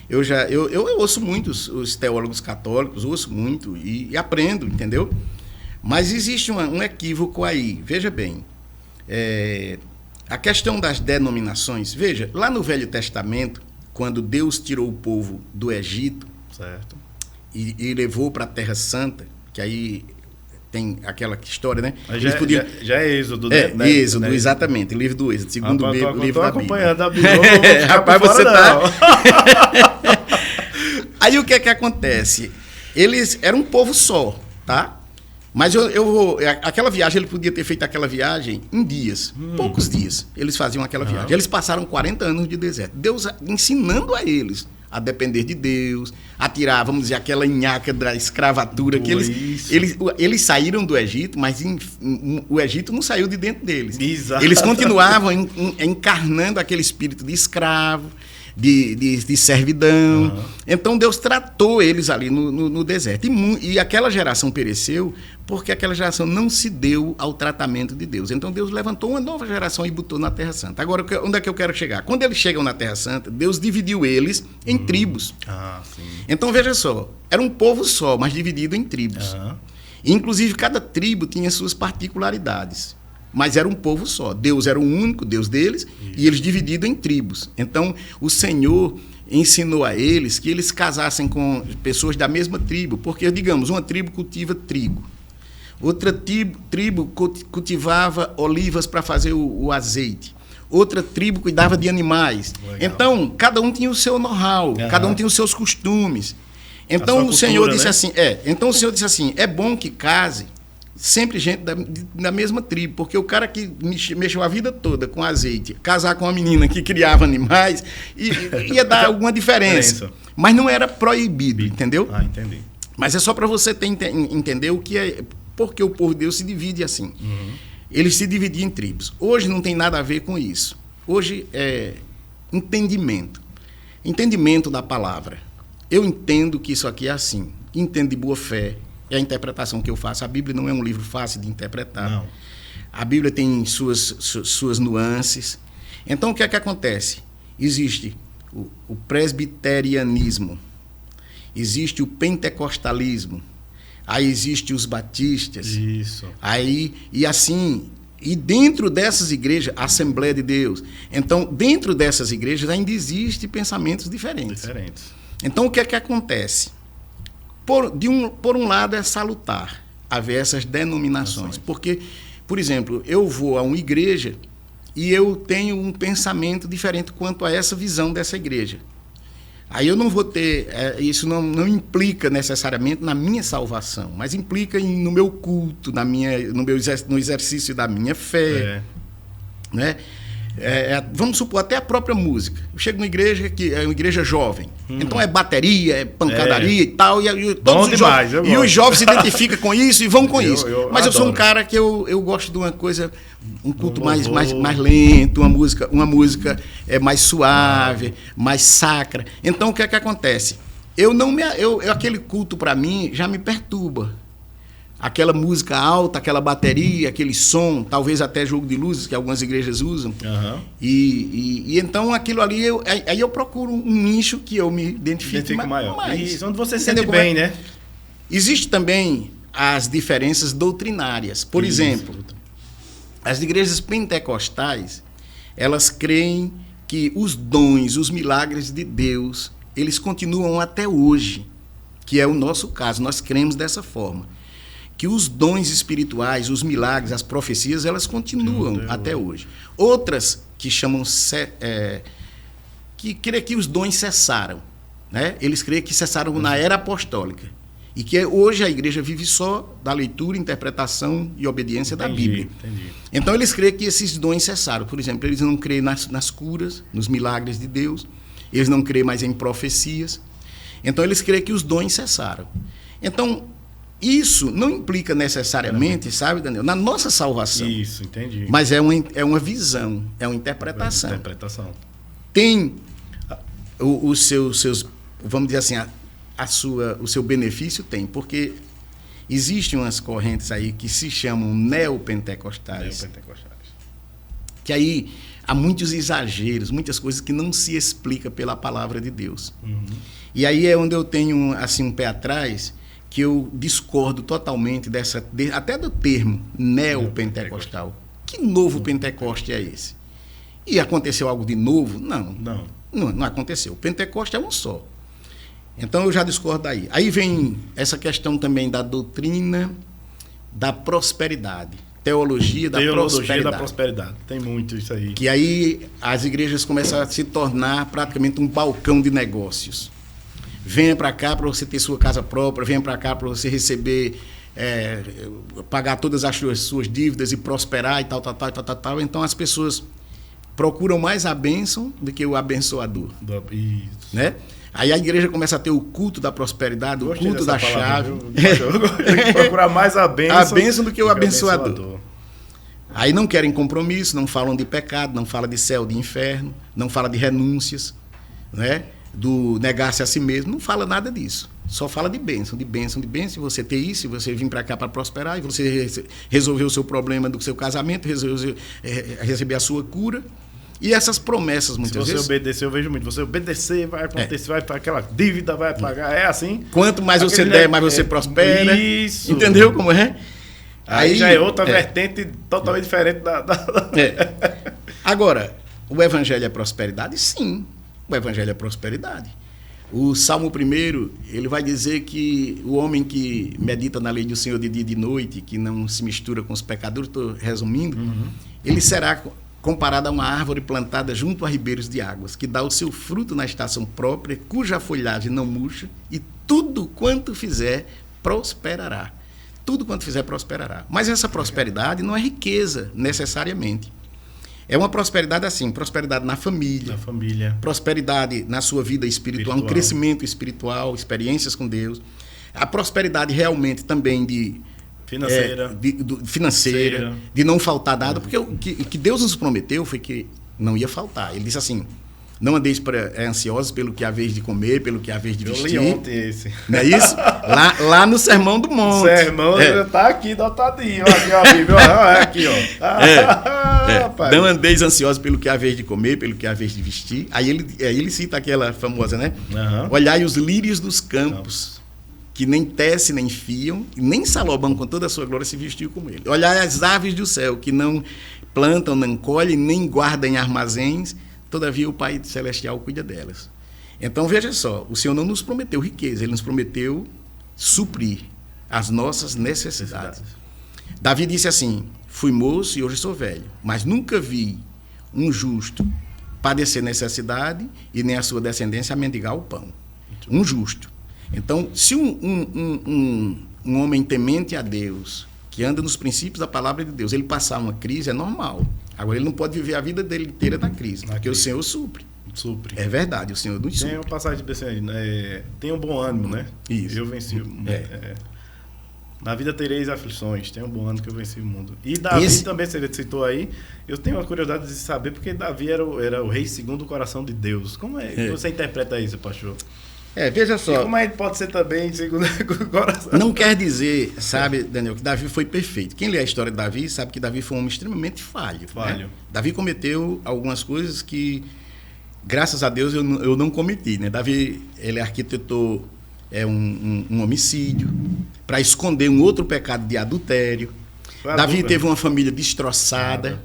B: eu ouço muito os teólogos católicos, ouço muito e aprendo, entendeu? Mas existe um equívoco aí. Veja bem, a questão das denominações... Veja, lá no Velho Testamento, quando Deus tirou o povo do Egito,
A: certo,
B: e levou para a Terra Santa, que aí tem aquela história, né?
A: Já é Êxodo, né?
B: Êxodo, né? Exatamente, livro do Êxodo, segundo livro da Bíblia.
A: Estou acompanhando a Bíblia.
B: Rapaz, você tá... Aí o que é que acontece? Eles eram um povo só, tá? Mas aquela viagem, ele podia ter feito aquela viagem em dias, poucos dias. Eles faziam aquela viagem. Eles passaram 40 anos de deserto. Deus ensinando a eles a depender de Deus, a tirar, vamos dizer, aquela nhaca da escravatura. Que eles saíram do Egito, mas o Egito não saiu de dentro deles.
A: Exato.
B: Eles continuavam encarnando aquele espírito de escravo, de servidão. Então Deus tratou eles ali no deserto. E aquela geração pereceu porque aquela geração não se deu ao tratamento de Deus. Então Deus levantou uma nova geração e botou na Terra Santa. Agora, onde é que eu quero chegar? Quando eles chegam na Terra Santa, Deus dividiu eles em tribos.
A: Sim.
B: Então veja só, era um povo só, mas dividido em tribos. E, inclusive, cada tribo tinha suas particularidades. Mas era um povo só. Deus era o único Deus deles. Isso. E eles divididos em tribos. Então, o Senhor ensinou a eles que eles casassem com pessoas da mesma tribo. Porque, digamos, uma tribo cultiva trigo. Outra tribo cultivava olivas para fazer o azeite. Outra tribo cuidava de animais. Legal. Então, cada um tinha o seu know-how. Cada um tinha os seus costumes. Então, o Senhor disse assim... Então, o Senhor disse assim, é bom que case sempre gente da mesma tribo, porque o cara que mexeu a vida toda com azeite, casar com uma menina que criava animais, ia dar alguma diferença. Mas não era proibido, entendeu?
A: Entendi.
B: Mas é só para você entender o que é, porque o povo de Deus se divide assim. Ele se dividia em tribos. Hoje não tem nada a ver com isso. Hoje é entendimento. Entendimento da palavra. Eu entendo que isso aqui é assim. Entendo de boa fé. É a interpretação que eu faço. A Bíblia não é um livro fácil de interpretar.
A: Não.
B: A Bíblia tem suas nuances. Então, o que é que acontece? Existe o presbiterianismo, existe o pentecostalismo, aí existe os batistas.
A: Isso.
B: Aí, e dentro dessas igrejas, a Assembleia de Deus. Então, dentro dessas igrejas ainda existem pensamentos diferentes. Então, o que é que acontece? Por um lado, é salutar haver essas denominações. Porque, por exemplo, eu vou a uma igreja e eu tenho um pensamento diferente quanto a essa visão dessa igreja. Aí eu não vou ter... isso não implica necessariamente na minha salvação, mas implica no meu culto, no exercício da minha fé. Né? Vamos supor, até a própria música. Eu chego numa igreja que é uma igreja jovem. Então é bateria, é pancadaria e tal. E os jovens se identificam com isso e vão com isso. Mas eu sou um cara que eu gosto de uma coisa, um culto mais lento, uma música mais suave, mais sacra. Então o que é que acontece? Aquele culto para mim já me perturba. Aquela música alta, aquela bateria, aquele som, talvez até jogo de luzes que algumas igrejas usam. E então aquilo ali, aí eu procuro um nicho que eu me identifique mais.
A: E onde você se sente bem, né?
B: Existe também as diferenças doutrinárias. Por exemplo, as igrejas pentecostais, elas creem que os dons, os milagres de Deus, eles continuam até hoje, que é o nosso caso. Nós cremos dessa forma. Que os dons espirituais, os milagres, as profecias, elas continuam até hoje. Outras que chamam... que creem que os dons cessaram. Né? Eles creem que cessaram na era apostólica. E que hoje a igreja vive só da leitura, interpretação e obediência da Bíblia. Então, eles creem que esses dons cessaram. Por exemplo, eles não creem nas curas, nos milagres de Deus. Eles não creem mais em profecias. Então, eles creem que os dons cessaram. Então... Isso não implica necessariamente, sabe, Daniel, na nossa salvação.
A: Isso, entendi.
B: Mas é uma visão, é uma interpretação.
A: Interpretação.
B: Tem os seus vamos dizer assim, o seu benefício tem, porque existem umas correntes aí que se chamam neopentecostais. Que aí há muitos exageros, muitas coisas que não se explica pela palavra de Deus. E aí é onde eu tenho assim um pé atrás, que eu discordo totalmente até do termo neopentecostal. Que novo Pentecoste é esse? E aconteceu algo de novo? Não aconteceu. O Pentecoste é um só. Então eu já discordo daí. Aí vem essa questão também da doutrina da prosperidade. Teologia da prosperidade.
A: Tem muito isso aí.
B: Que aí as igrejas começam a se tornar praticamente um balcão de negócios. Venha para cá para você ter sua casa própria, venha para cá para você receber, pagar todas as suas dívidas e prosperar e tal. Então as pessoas procuram mais a bênção do que o abençoador.
A: Isso.
B: Né? Aí a igreja começa a ter o culto da prosperidade, o culto da chave.
A: Procurar mais a bênção
B: do que o abençoador. Aí não querem compromisso, não falam de pecado, não falam de céu, de inferno, não falam de renúncias, né? Do negar-se a si mesmo, não fala nada disso. Só fala de bênção, você ter isso, você vir para cá para prosperar, e você resolver o seu problema do seu casamento, receber a sua cura. E essas promessas, muitas vezes...
A: Se você obedecer, eu vejo muito. Você obedecer, vai acontecer, vai para aquela dívida, vai pagar. É assim.
B: Quanto mais você der, mais você prospera.
A: Isso.
B: Entendeu como é?
A: Aí já é outra vertente totalmente diferente da...
B: Agora, o evangelho é prosperidade? Sim, o evangelho é prosperidade. O Salmo 1, ele vai dizer que o homem que medita na lei do Senhor de dia e de noite, que não se mistura com os pecadores, estou resumindo, ele será comparado a uma árvore plantada junto a ribeiros de águas, que dá o seu fruto na estação própria, cuja folhagem não murcha, e tudo quanto fizer prosperará. Tudo quanto fizer prosperará. Mas essa prosperidade não é riqueza, necessariamente. É uma prosperidade assim, prosperidade na família, prosperidade na sua vida espiritual, um crescimento espiritual, experiências com Deus. A prosperidade realmente também financeira, de não faltar nada, porque o que Deus nos prometeu foi que não ia faltar. Ele disse assim, não andeis ansiosos pelo que há vez de comer, pelo que há vez de vestir.
A: Eu li ontem esse.
B: Não é isso? Lá no Sermão do Monte.
A: O sermão já está aqui dotadinho. Aqui, ó, Bíblia. Aqui, ó.
B: Não andeis ansiosos pelo que há vez de comer, pelo que há vez de vestir. Aí ele cita aquela famosa, né? Olhai os lírios dos campos, que nem tecem, nem fiam, nem Salomão, com toda a sua glória, se vestiu como ele. Olhai as aves do céu, que não plantam, não colhem, nem guardam em armazéns, todavia o Pai Celestial cuida delas. Então, veja só, o Senhor não nos prometeu riqueza, Ele nos prometeu suprir as nossas necessidades. Davi disse assim, fui moço e hoje sou velho, mas nunca vi um justo padecer necessidade e nem a sua descendência mendigar o pão. Um justo. Então, se um homem temente a Deus, que anda nos princípios da palavra de Deus, ele passar uma crise, é normal. Agora, ele não pode viver a vida dele inteira na crise, porque o Senhor supre. É verdade, o Senhor nos supre.
A: Tem uma passagem de assim, tem um bom ânimo, né?
B: Isso.
A: Eu venci o mundo. Na vida tereis aflições, tem um bom ânimo que eu venci o mundo. E Davi também, você citou aí, eu tenho uma curiosidade de saber, porque Davi era o rei segundo o coração de Deus. Como é que você interpreta isso, pastor?
B: Veja só.
A: E como é que pode ser também segundo o coração?
B: Não quer dizer, sabe, Daniel, que Davi foi perfeito. Quem lê a história de Davi sabe que Davi foi um homem extremamente falho. Né? Davi cometeu algumas coisas que, graças a Deus, eu não cometi. Né? Davi, ele arquitetou um homicídio para esconder um outro pecado de adultério. Davi teve uma família destroçada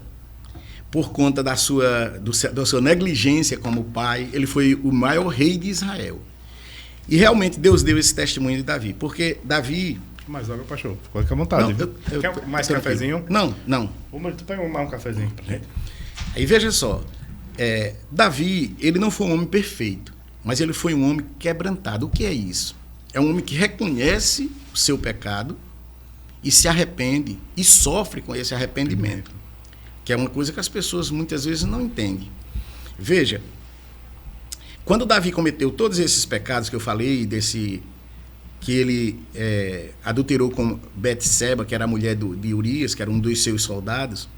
B: por conta da sua negligência como pai. Ele foi o maior rei de Israel. E realmente Deus deu esse testemunho de Davi, porque Davi...
A: Mais água, pastor. Fica à vontade. Quer mais cafezinho?
B: Não.
A: Tu pega mais um cafezinho pra gente.
B: Aí veja só, Davi, ele não foi um homem perfeito, mas ele foi um homem quebrantado. O que é isso? É um homem que reconhece o seu pecado e se arrepende e sofre com esse arrependimento, que é uma coisa que as pessoas muitas vezes não entendem. Veja, quando Davi cometeu todos esses pecados que eu falei, que ele adulterou com Betseba, que era a mulher de Urias, que era um dos seus soldados,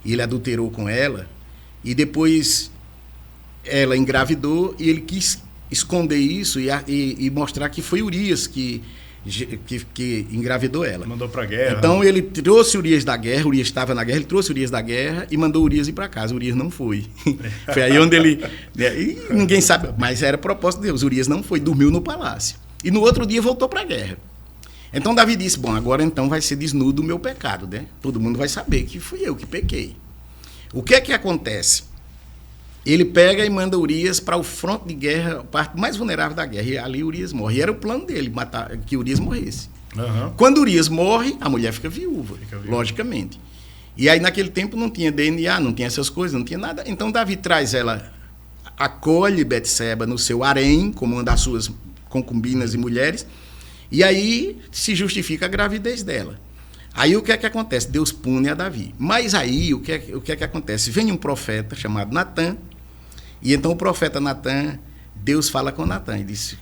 B: e ele adulterou com ela, e depois ela engravidou e ele quis esconder isso e mostrar que foi Urias que engravidou ela.
A: Mandou pra guerra.
B: Então ele trouxe Urias da guerra, Urias estava na guerra, ele trouxe Urias da guerra e mandou Urias ir para casa. Urias não foi. Foi aí onde ele... E ninguém sabe, mas era propósito de Deus. Urias não foi, dormiu no palácio. E no outro dia voltou para a guerra. Então Davi disse, bom, agora então vai ser desnudo o meu pecado, né? Todo mundo vai saber que fui eu que pequei. O que é que acontece? Ele pega e manda Urias para o fronte de guerra, a parte mais vulnerável da guerra. E ali Urias morre. E era o plano dele, matar, que Urias morresse.
A: Uhum.
B: Quando Urias morre, a mulher fica viúva, logicamente. E aí naquele tempo não tinha DNA, não tinha essas coisas, não tinha nada. Então Davi traz ela, acolhe Betseba no seu harém, como uma das suas concubinas e mulheres, e aí se justifica a gravidez dela. Aí o que é que acontece? Deus pune a Davi. Mas aí o que é que acontece? Vem um profeta chamado Natã, e então o profeta Natã, Deus fala com Natã e disse,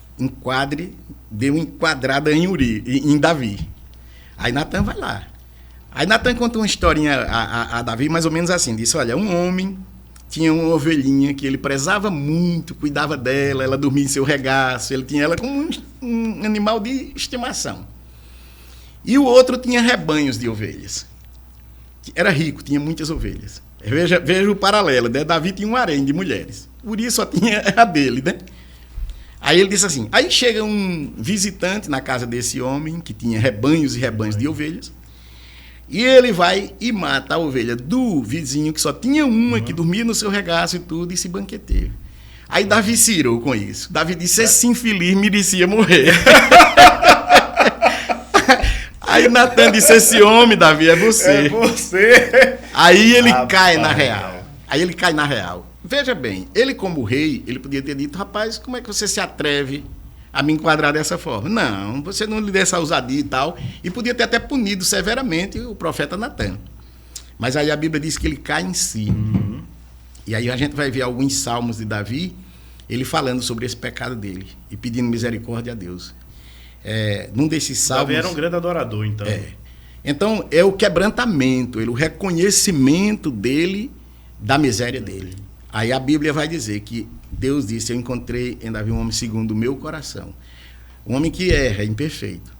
B: deu uma enquadrada em Davi. Aí Natã vai lá. Aí Natã conta uma historinha a Davi, mais ou menos assim, disse, olha, um homem tinha uma ovelhinha que ele prezava muito, cuidava dela, ela dormia em seu regaço, ele tinha ela como um animal de estimação. E o outro tinha rebanhos de ovelhas. Era rico, tinha muitas ovelhas. Veja o paralelo, né? Davi tinha um harém de mulheres. Urias só tinha a dele, né? Aí ele disse assim, aí chega um visitante na casa desse homem, que tinha rebanhos e rebanhos de ovelhas, e ele vai e mata a ovelha do vizinho, que só tinha uma, que dormia no seu regaço e tudo, e se banqueteia. Aí Davi se irou com isso. Davi disse, esse infeliz merecia morrer. Aí Natã disse, esse homem, Davi, é você.
A: É você.
B: Aí ele cai na real. Aí ele cai na real. Veja bem, ele como rei, ele podia ter dito, rapaz, como é que você se atreve a me enquadrar dessa forma? Não, você não lhe dê essa ousadia e tal. E podia ter até punido severamente o profeta Natã. Mas aí a Bíblia diz que ele cai em si.
A: Uhum.
B: E aí a gente vai ver alguns salmos de Davi, ele falando sobre esse pecado dele e pedindo misericórdia a Deus. Num desses salmos...
A: Davi era um grande adorador, então.
B: Então, é o quebrantamento, o reconhecimento dele da miséria dele. Aí a Bíblia vai dizer que Deus disse, eu encontrei em Davi um homem segundo o meu coração. Um homem que erra, é imperfeito,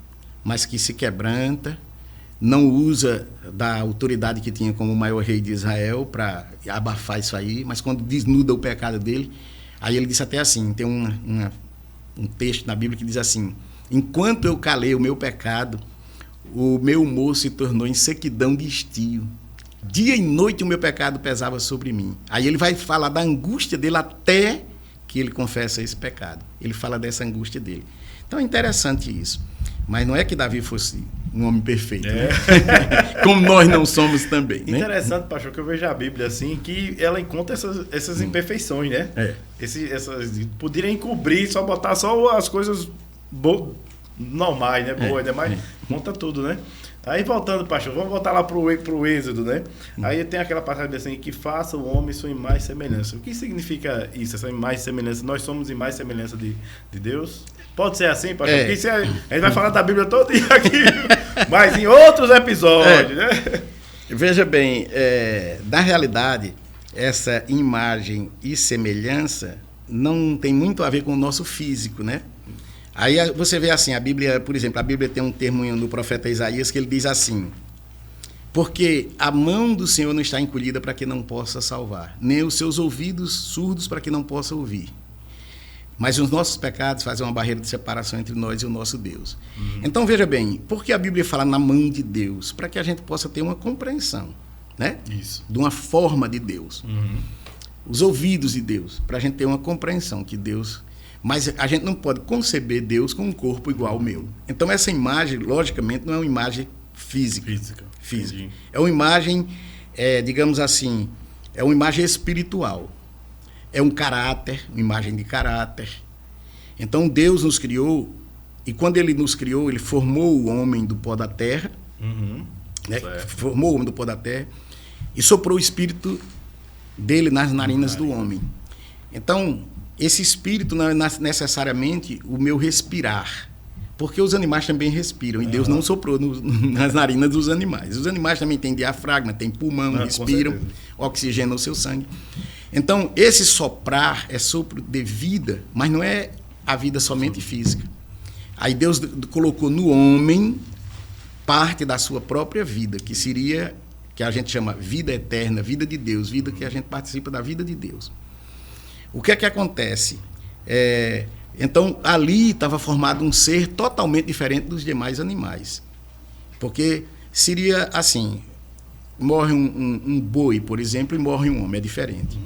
B: mas que se quebranta, não usa da autoridade que tinha como o maior rei de Israel para abafar isso aí, mas quando desnuda o pecado dele, aí ele disse até assim, tem um texto na Bíblia que diz assim, enquanto eu calei o meu pecado, o meu humor se tornou em sequidão de estio. Dia e noite o meu pecado pesava sobre mim. Aí ele vai falar da angústia dele até que ele confessa esse pecado. Ele fala dessa angústia dele. Então é interessante isso. Mas não é que Davi fosse um homem perfeito, né? Como nós não somos também. Né?
A: Interessante, pastor, que eu vejo a Bíblia assim, que ela encontra essas imperfeições, né? Poderia encobrir, só botar só as coisas normais, né? Boas, né? Mas conta tudo, né? Aí voltando, pastor, vamos voltar lá pro Êxodo, né? Aí tem aquela passagem assim, que faça o homem sua imagem e semelhança. O que significa isso, essa imagem e semelhança? Nós somos imagem e semelhança de Deus? Pode ser assim, pastor? Porque a gente vai falar da Bíblia todo dia aqui, mas em outros episódios, né?
B: Veja bem, na realidade, essa imagem e semelhança não tem muito a ver com o nosso físico, né? Aí você vê assim, a Bíblia, por exemplo, a Bíblia tem um termo no profeta Isaías que ele diz assim, porque a mão do Senhor não está encolhida para que não possa salvar, nem os seus ouvidos surdos para que não possa ouvir. Mas os nossos pecados fazem uma barreira de separação entre nós e o nosso Deus. Uhum. Então, veja bem, por que a Bíblia fala na mão de Deus? Para que a gente possa ter uma compreensão, né?
A: Isso.
B: De uma forma de Deus.
A: Uhum.
B: Os ouvidos de Deus, para a gente ter uma compreensão que Deus... Mas a gente não pode conceber Deus com um corpo igual ao meu. Então, essa imagem, logicamente, não é uma imagem física. É uma imagem, digamos assim, é uma imagem espiritual. É um caráter, uma imagem de caráter. Então, Deus nos criou, e quando Ele nos criou, Ele formou o homem do pó da terra, né? Formou o homem do pó da terra, e soprou o espírito dele nas narinas do homem. Então, esse espírito não é necessariamente o meu respirar, porque os animais também respiram, e Deus não soprou nas narinas dos animais. Os animais também têm diafragma, têm pulmão, respiram, oxigenam o seu sangue. Então, esse soprar é sopro de vida, mas não é a vida somente física. Aí Deus colocou no homem parte da sua própria vida, que seria, que a gente chama vida eterna, vida de Deus, vida que a gente participa da vida de Deus. O que é que acontece? Então, ali estava formado um ser totalmente diferente dos demais animais. Porque seria assim, morre um boi, por exemplo, e morre um homem, é diferente.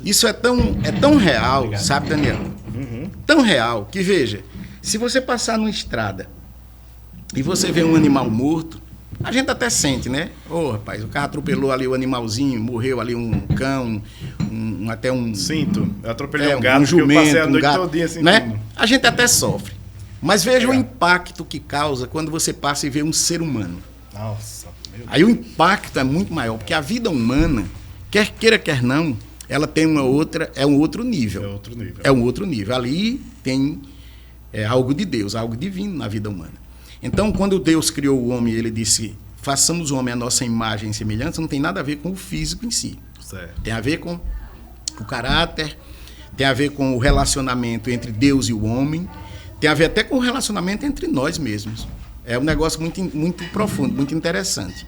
B: Isso é tão real, obrigado, sabe, Daniel? Tão real que, veja, se você passar numa estrada e você vê um animal morto, a gente até sente, né? Rapaz, o carro atropelou ali o animalzinho, morreu ali um cão, até um...
A: Sinto, eu atropelei um gato, um
B: jumento,
A: eu passei a noite todinha assim,
B: né? A gente até sofre. Mas veja o impacto que causa quando você passa e vê um ser humano.
A: Nossa, meu Deus.
B: Aí o impacto é muito maior, porque a vida humana, quer queira, quer não, ela tem um outro nível. É um outro nível. Ali tem algo de Deus, algo divino na vida humana. Então, quando Deus criou o homem, ele disse, façamos o homem a nossa imagem e semelhança, não tem nada a ver com o físico em si.
A: Certo.
B: Tem a ver com o caráter, tem a ver com o relacionamento entre Deus e o homem, tem a ver até com o relacionamento entre nós mesmos. É um negócio muito, muito profundo, muito interessante.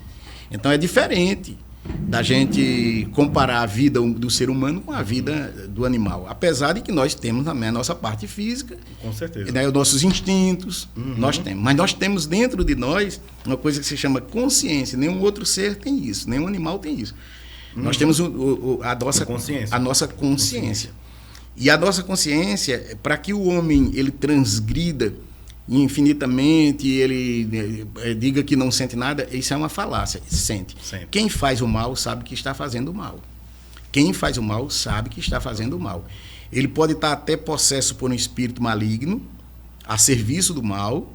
B: Então, é diferente da gente comparar a vida do ser humano com a vida do animal. Apesar de que nós temos também a nossa parte física.
A: Com certeza.
B: Né, os nossos instintos, nós temos. Mas nós temos dentro de nós uma coisa que se chama consciência. Nenhum outro ser tem isso, nenhum animal tem isso. Nós temos a nossa consciência. E a nossa consciência, para que o homem ele transgrida infinitamente, ele diga que não sente nada, isso é uma falácia. Sente.
A: Sempre.
B: Quem faz o mal sabe que está fazendo o mal. Quem faz o mal sabe que está fazendo o mal. Ele pode estar até possesso por um espírito maligno, a serviço do mal,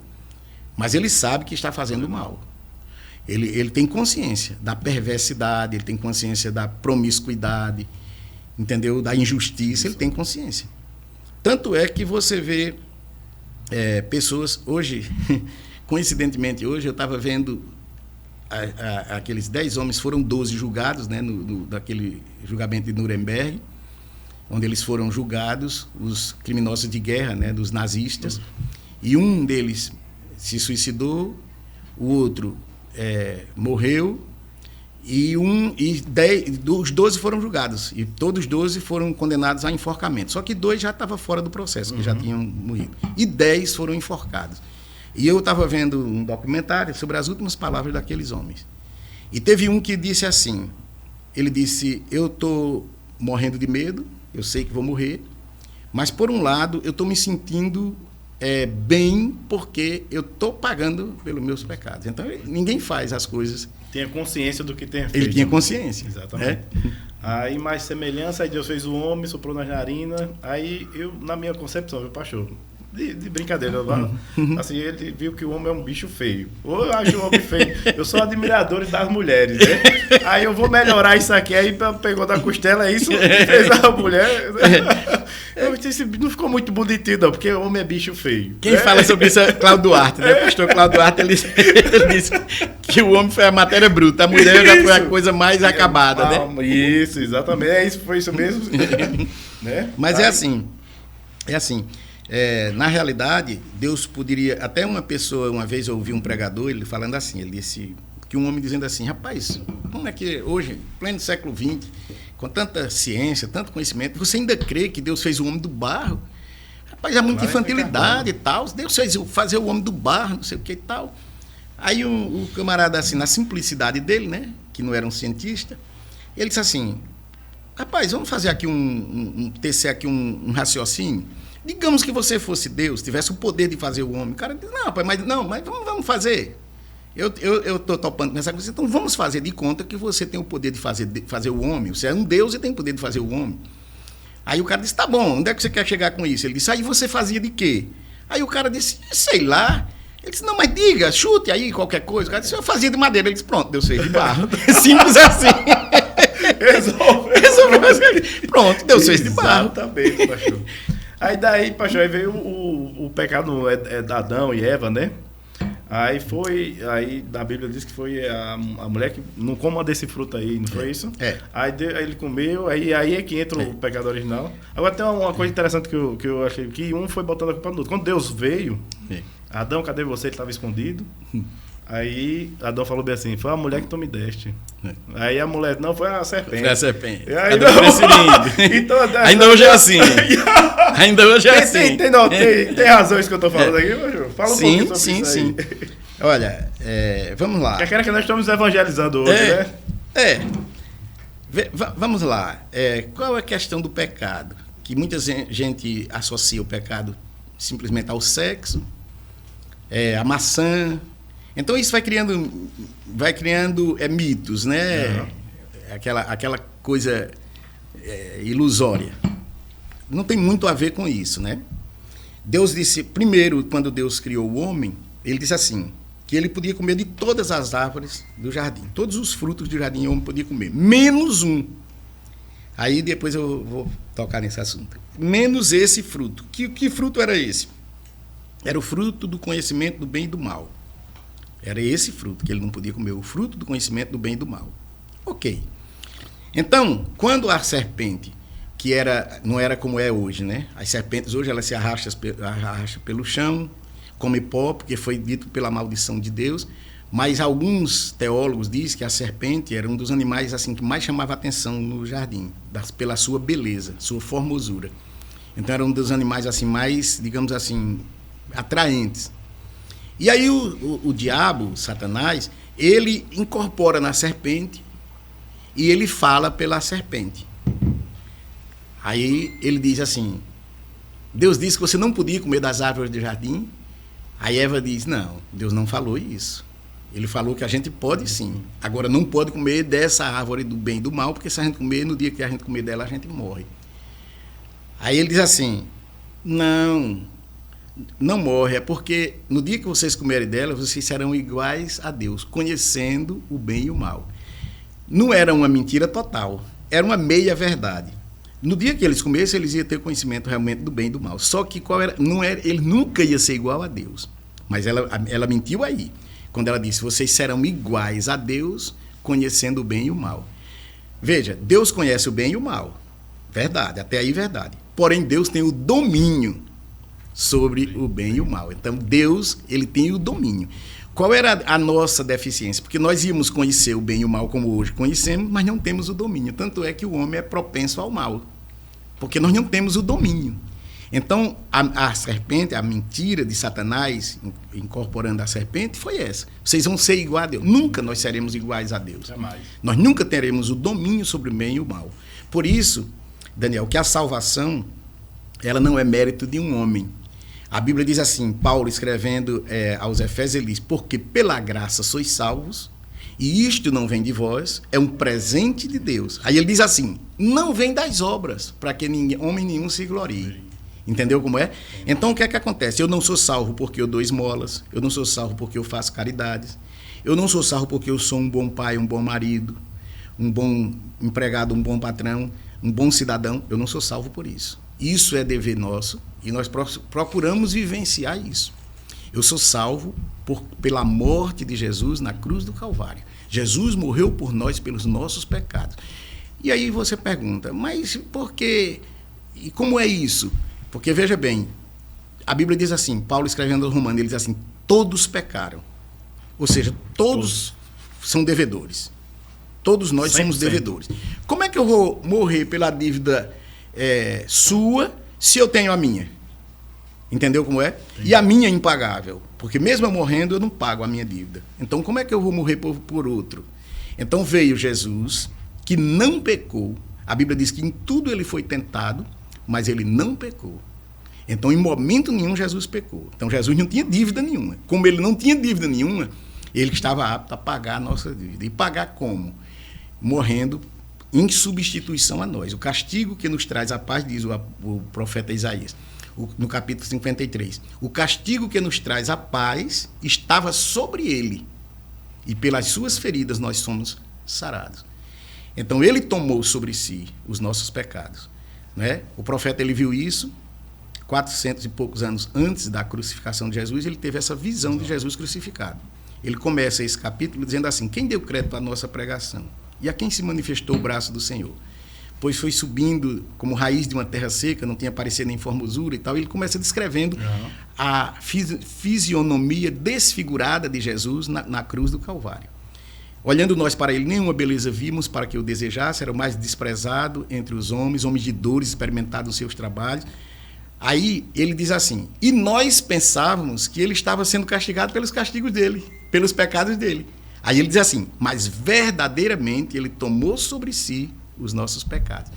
B: mas ele sabe que está fazendo o mal. Ele tem consciência da perversidade, ele tem consciência da promiscuidade, entendeu? Da injustiça, ele tem consciência. Tanto é que você vê pessoas, hoje, coincidentemente hoje, eu estava vendo aqueles 10 homens, foram 12 julgados, né, daquele julgamento de Nuremberg, onde eles foram julgados, os criminosos de guerra, né, dos nazistas, e um deles se suicidou, o outro morreu, e os 12 foram julgados, e todos os 12 foram condenados a enforcamento. Só que 2 já estavam fora do processo, que já tinham morrido. E 10 foram enforcados. E eu estava vendo um documentário sobre as últimas palavras daqueles homens. E teve um que disse assim, ele disse, eu estou morrendo de medo, eu sei que vou morrer, mas por um lado eu estou me sentindo bem porque eu estou pagando pelos meus pecados. Então ninguém faz as coisas...
A: Tinha consciência do que tem feito.
B: Ele tinha consciência.
A: Exatamente. Aí, mais semelhança, aí Deus fez o homem, soprou nas narinas. Aí, na minha concepção, viu, pastor? De brincadeira, assim, ele viu que o homem é um bicho feio. Ou eu acho o homem feio. Eu sou admirador das mulheres, né? Aí eu vou melhorar isso aqui. Aí pegou da costela, é isso? Fez a mulher. Eu disse, não ficou muito bonitinho, não, porque o homem é bicho feio.
B: Quem fala sobre isso é Cláudio Duarte, né? O pastor Cláudio Duarte, ele disse que o homem foi a matéria bruta, a mulher já foi a coisa mais acabada, né?
A: Isso, exatamente. Foi isso mesmo. Né?
B: Mas é assim. Na realidade, Deus poderia... Até uma pessoa, uma vez eu ouvi um pregador, ele falando assim, ele disse que um homem dizendo assim, rapaz, como é que hoje, pleno século XX, com tanta ciência, tanto conhecimento, você ainda crê que Deus fez o homem do barro? Rapaz, há muita infantilidade e tal, Deus fez fazer o homem do barro, não sei o que e tal. Aí o camarada, assim, na simplicidade dele, né, que não era um cientista, ele disse assim, rapaz, vamos fazer aqui tecer aqui um raciocínio. Digamos que você fosse Deus, tivesse o poder de fazer o homem. O cara diz, não, pai, mas vamos fazer. Eu estou topando pensar com você, então vamos fazer de conta que você tem o poder de fazer o homem. Você é um Deus e tem o poder de fazer o homem. Aí o cara disse, tá bom, onde é que você quer chegar com isso? Ele disse, aí você fazia de quê? Aí o cara disse, sei lá. Ele disse, não, mas diga, chute aí qualquer coisa. O cara disse, eu fazia de madeira. Ele disse, pronto, Deus fez de barro. Simples assim. Resolveu. Pronto, Deus fez de barro.
A: Exatamente, pastor. Aí daí, pastor, aí veio o pecado de Adão e Eva, né? Aí na Bíblia diz que foi a mulher que não coma desse fruto aí, não foi isso? Aí ele comeu, aí é que entra o pecado original. Agora tem uma coisa interessante que eu achei, que um foi botando a culpa no outro. Quando Deus veio, Adão, cadê você? Ele estava escondido. Aí Adão falou bem assim, foi a mulher que tu me deste. Aí a mulher, não, foi a serpente.
B: Foi a serpente.
A: Aí,
B: então, ainda hoje é assim. Ainda hoje é assim.
A: Tem razão isso que eu estou falando aqui, Ju? Fala um pouquinho sobre isso aí.
B: Olha, vamos lá.
A: Que nós estamos evangelizando hoje, né?
B: Vamos lá. Qual é a questão do pecado? Que muita gente associa o pecado simplesmente ao sexo, a maçã. Então isso vai criando mitos, né? Aquela coisa ilusória. Não tem muito a ver com isso, né? Deus disse, primeiro, quando Deus criou o homem, ele disse assim, que ele podia comer de todas as árvores do jardim. Todos os frutos do jardim o homem podia comer, menos um. Aí depois eu vou tocar nesse assunto. Menos esse fruto. Que fruto era esse? Era o fruto do conhecimento do bem e do mal. Era esse fruto que ele não podia comer, o fruto do conhecimento do bem e do mal. Ok. Então, quando a serpente, que não era como é hoje, né? As serpentes hoje elas se arrastam pelo chão, comem pó, porque foi dito pela maldição de Deus, mas alguns teólogos dizem que a serpente era um dos animais assim que mais chamava atenção no jardim, pela sua beleza, sua formosura. Então era um dos animais assim mais, digamos assim, atraentes. E aí o diabo, Satanás, ele incorpora na serpente e ele fala pela serpente. Aí ele diz assim, Deus disse que você não podia comer das árvores do jardim. Aí Eva diz, não, Deus não falou isso. Ele falou que a gente pode sim. Agora não pode comer dessa árvore do bem e do mal, porque se a gente comer, no dia que a gente comer dela, a gente morre. Aí ele diz assim, não morre, é porque no dia que vocês comerem dela, vocês serão iguais a Deus, conhecendo o bem e o mal. Não era uma mentira total, era uma meia verdade. No dia que eles comessem, eles iam ter conhecimento realmente do bem e do mal. Só que ele nunca ia ser igual a Deus. Mas ela mentiu aí, quando ela disse, vocês serão iguais a Deus, conhecendo o bem e o mal. Veja, Deus conhece o bem e o mal. Verdade, até aí verdade. Porém, Deus tem o domínio sobre o bem e o mal. Então, Deus, ele tem o domínio. Qual era a nossa deficiência? Porque nós íamos conhecer o bem e o mal como hoje conhecemos, mas não temos o domínio. Tanto é que o homem é propenso ao mal, porque nós não temos o domínio. Então, a serpente, a mentira de Satanás, incorporando a serpente, foi essa. Vocês vão ser iguais a Deus. Nunca nós seremos iguais a Deus.
A: Jamais.
B: Nós nunca teremos o domínio sobre o bem e o mal. Por isso, Daniel, que a salvação, ela não é mérito de um homem. A Bíblia diz assim, Paulo escrevendo aos Efésios, ele diz, porque pela graça sois salvos, e isto não vem de vós, é um presente de Deus. Aí ele diz assim, não vem das obras, para que homem nenhum se glorie. Entendeu como é? Então o que é que acontece? Eu não sou salvo porque eu dou esmolas, eu não sou salvo porque eu faço caridades, eu não sou salvo porque eu sou um bom pai, um bom marido, um bom empregado, um bom patrão, um bom cidadão. Eu não sou salvo por isso. Isso é dever nosso e nós procuramos vivenciar isso. Eu sou salvo pela morte de Jesus na cruz do Calvário. Jesus morreu por nós pelos nossos pecados. E aí você pergunta, mas por quê? E como é isso? Porque, veja bem, a Bíblia diz assim, Paulo escrevendo aos Romanos, ele diz assim, todos pecaram. Ou seja, todos são devedores. Todos nós 100%. Somos devedores. Como é que eu vou morrer pela dívida sua se eu tenho a minha? Entendeu como é? Sim. E a minha é impagável. Porque mesmo eu morrendo, eu não pago a minha dívida. Então, como é que eu vou morrer por outro? Então, veio Jesus, que não pecou. A Bíblia diz que em tudo ele foi tentado, mas ele não pecou. Então, em momento nenhum, Jesus pecou. Então, Jesus não tinha dívida nenhuma. Como ele não tinha dívida nenhuma, ele estava apto a pagar a nossa dívida. E pagar como? Morrendo em substituição a nós. O castigo que nos traz a paz, diz o profeta Isaías, no capítulo 53. O castigo que nos traz a paz estava sobre ele. E pelas suas feridas nós somos sarados. Então, ele tomou sobre si os nossos pecados. Né? O profeta ele viu isso, 400 e poucos anos antes da crucificação de Jesus, ele teve essa visão de Jesus crucificado. Ele começa esse capítulo dizendo assim: quem deu crédito à nossa pregação? E a quem se manifestou o braço do Senhor? Pois foi subindo como raiz de uma terra seca, não tinha aparecido nem formosura e tal. E ele começa descrevendo a fisionomia desfigurada de Jesus na cruz do Calvário. Olhando nós para ele, nenhuma beleza vimos para que o desejasse, era o mais desprezado entre os homens, homens de dores, experimentado nos seus trabalhos. Aí ele diz assim: e nós pensávamos que ele estava sendo castigado pelos castigos dele, pelos pecados dele. Aí ele diz assim: mas verdadeiramente ele tomou sobre si os nossos pecados.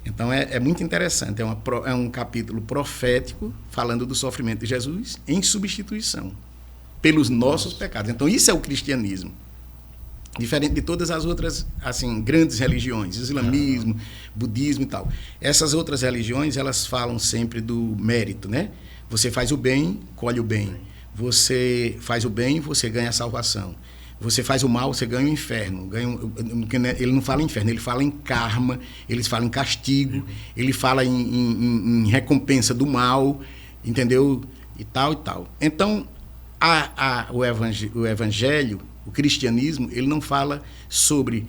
B: Então é muito interessante, é um capítulo profético falando do sofrimento de Jesus em substituição pelos nossos pecados. Então isso é o cristianismo. Diferente de todas as outras, assim, grandes religiões, islamismo, budismo e tal. Essas outras religiões, elas falam sempre do mérito, né? Você faz o bem, colhe o bem. Você faz o bem, você ganha a salvação. Você faz o mal, você ganha o inferno. Ele não fala em inferno, ele fala em karma, ele fala em castigo, ele fala em recompensa do mal, entendeu? E tal, e tal. Então, o evangelho, o cristianismo, ele não fala sobre...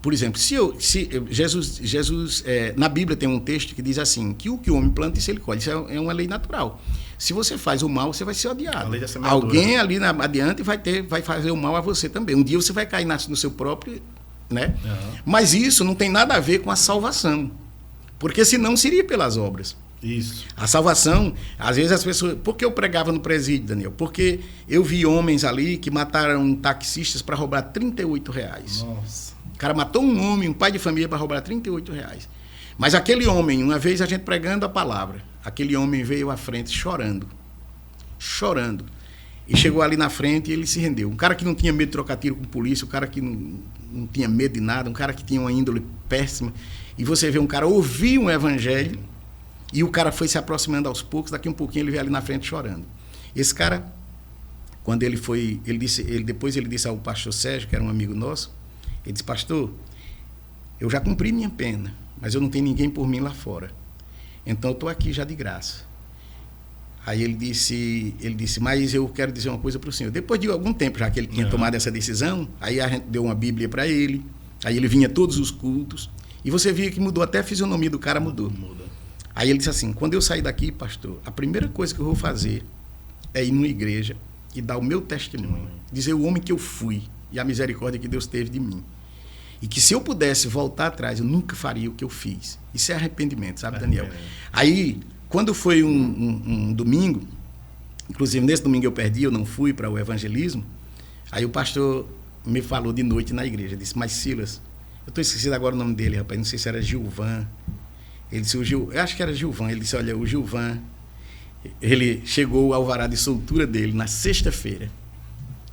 B: Por exemplo, Jesus na Bíblia tem um texto que diz assim, que o que o homem planta, isso ele colhe. Isso é uma lei natural. Se você faz o mal, você vai ser odiado. Alguém ali adiante vai fazer o mal a você também. Um dia você vai cair no seu próprio... né? Mas isso não tem nada a ver com a salvação. Porque senão seria pelas obras.
A: Isso.
B: A salvação, às vezes as pessoas... Por que eu pregava no presídio, Daniel? Porque eu vi homens ali que mataram taxistas para roubar R$38.
A: Nossa.
B: O cara matou um homem, um pai de família, para roubar R$38. Mas aquele homem, uma vez a gente pregando a palavra, aquele homem veio à frente chorando. Chorando. E chegou ali na frente e ele se rendeu. Um cara que não tinha medo de trocar tiro com polícia, um cara que não tinha medo de nada, um cara que tinha uma índole péssima. E você vê um cara ouvir um evangelho e o cara foi se aproximando aos poucos, daqui um pouquinho ele veio ali na frente chorando. Esse cara, quando ele foi, depois ele disse ao pastor Sérgio, que era um amigo nosso, ele disse: pastor, eu já cumpri minha pena, mas eu não tenho ninguém por mim lá fora. Então eu estou aqui já de graça. Aí ele disse, mas eu quero dizer uma coisa para o senhor. Depois de algum tempo, já que ele tinha tomado essa decisão, aí a gente deu uma Bíblia para ele, aí ele vinha todos os cultos, e você via que mudou, até a fisionomia do cara mudou. Muda. Aí ele disse assim: quando eu sair daqui, pastor, a primeira coisa que eu vou fazer é ir numa igreja e dar o meu testemunho, dizer o homem que eu fui e a misericórdia que Deus teve de mim. E que se eu pudesse voltar atrás, eu nunca faria o que eu fiz. Isso é arrependimento, sabe, Daniel? Aí, quando foi um domingo, inclusive nesse domingo eu perdi, eu não fui para o evangelismo, aí o pastor me falou de noite na igreja, disse: mas Silas, eu estou esquecido agora o nome dele, rapaz, não sei se era Gilvan. Ele disse, eu acho que era Gilvan. Ele disse: olha, o Gilvan, ele chegou o alvará de soltura dele na sexta-feira.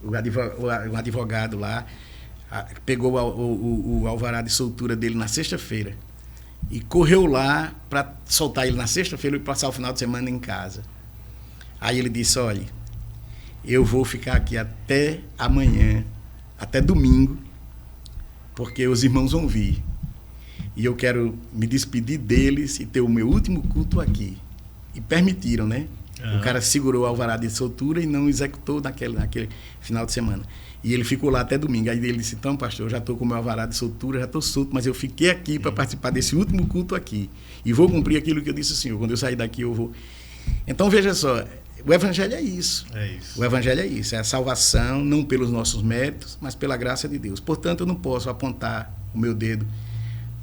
B: O advogado lá pegou o alvará de soltura dele na sexta-feira e correu lá para soltar ele na sexta-feira e passar o final de semana em casa. Aí ele disse: olha, eu vou ficar aqui até amanhã, até domingo, porque os irmãos vão vir. E eu quero me despedir deles e ter o meu último culto aqui. E permitiram, né? O cara segurou o alvará de soltura e não executou naquele final de semana. E ele ficou lá até domingo. Aí ele disse: então, pastor, eu já estou com o meu alvará de soltura, já estou solto, mas eu fiquei aqui para participar desse último culto aqui. E vou cumprir aquilo que eu disse ao Senhor. Quando eu sair daqui, eu vou... Então, veja só, o evangelho é isso.
A: É isso.
B: O evangelho é isso. É a salvação, não pelos nossos méritos, mas pela graça de Deus. Portanto, eu não posso apontar o meu dedo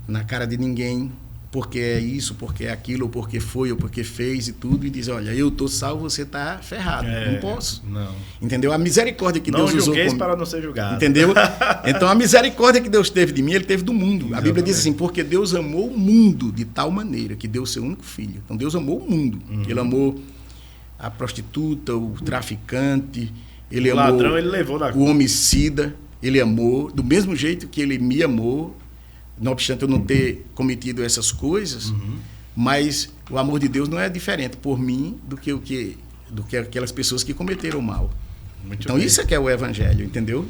B: na cara de ninguém, porque é isso, porque é aquilo, ou porque foi, ou porque fez e tudo, e dizer: olha, eu estou salvo, você está ferrado. Não posso.
A: Não.
B: Entendeu? A misericórdia que Deus usou...
A: Não julgueis para não ser julgado.
B: Entendeu? Então, a misericórdia que Deus teve de mim, ele teve do mundo. Exatamente. A Bíblia diz assim: porque Deus amou o mundo de tal maneira que deu o seu único filho. Então, Deus amou o mundo. Ele amou a prostituta, o traficante, ele amou
A: ladrão, ele levou na...
B: o homicida, ele amou, do mesmo jeito que ele me amou. Não obstante eu não ter cometido essas coisas, mas o amor de Deus não é diferente por mim do que aquelas pessoas que cometeram mal.
A: Muito
B: então,
A: bem.
B: Isso é que é o evangelho, entendeu?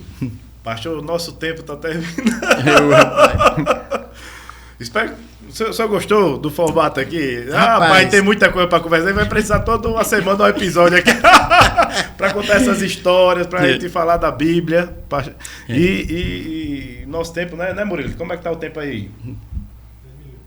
A: Pastor, o nosso tempo está terminando. Espero que o senhor gostou do formato aqui?
B: Rapaz,
A: tem muita coisa para conversar. Vai precisar toda uma semana um episódio aqui para contar essas histórias, para a gente falar da Bíblia. E nosso tempo, né, Murilo? Como é que tá o tempo aí?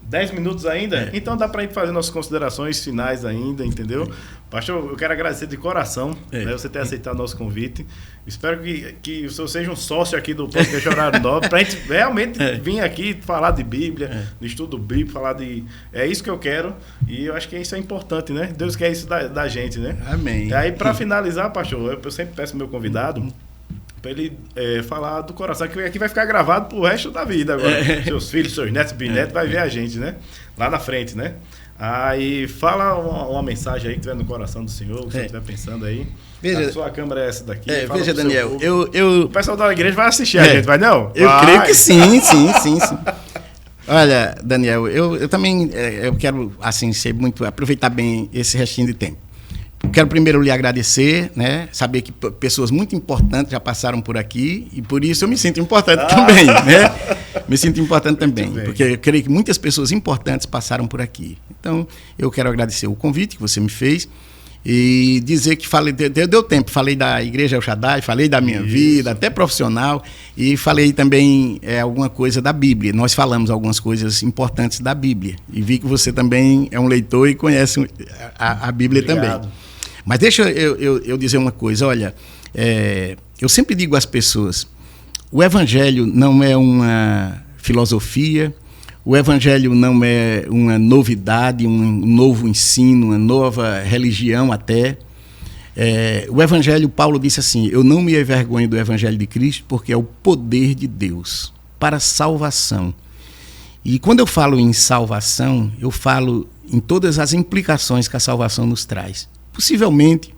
A: 10 minutos ainda? Então dá pra gente fazer nossas considerações finais ainda, entendeu? Pastor, eu quero agradecer de coração, né, você ter aceitado o nosso convite. Espero que o senhor seja um sócio aqui do Podcast Horário Nobre, pra gente realmente vir aqui falar de Bíblia, de estudo bíblico, falar de... É isso que eu quero e eu acho que isso é importante, né? Deus quer isso da gente, né?
B: Amém.
A: E aí, pra finalizar, pastor, eu sempre peço ao meu convidado... para ele falar do coração, que aqui vai ficar gravado pro resto da vida agora. Seus filhos, seus netos, bisnetos, vai ver a gente, né? Lá na frente, né? Aí fala uma mensagem aí que tiver no coração do Senhor, que você estiver pensando aí.
B: Veja,
A: a sua câmera é essa daqui.
B: Veja, Daniel,
A: O pessoal da igreja vai assistir a gente, vai não?
B: Eu creio que sim. Olha, Daniel, eu também eu quero assim, aproveitar bem esse restinho de tempo. Quero primeiro lhe agradecer, né? Saber que pessoas muito importantes já passaram por aqui e por isso eu me sinto importante também, né? Me sinto importante também, porque eu creio que muitas pessoas importantes passaram por aqui. Então, eu quero agradecer o convite que você me fez e dizer que deu tempo, falei da Igreja El Shaddai, falei da minha vida, até profissional, e falei também alguma coisa da Bíblia. Nós falamos algumas coisas importantes da Bíblia e vi que você também é um leitor e conhece a Bíblia também. Mas deixa eu dizer uma coisa, olha, eu sempre digo às pessoas, o Evangelho não é uma filosofia, o Evangelho não é uma novidade, um novo ensino, uma nova religião até. O Evangelho, Paulo disse assim, eu não me envergonho do Evangelho de Cristo porque é o poder de Deus para a salvação. E quando eu falo em salvação, eu falo em todas as implicações que a salvação nos traz. Possivelmente,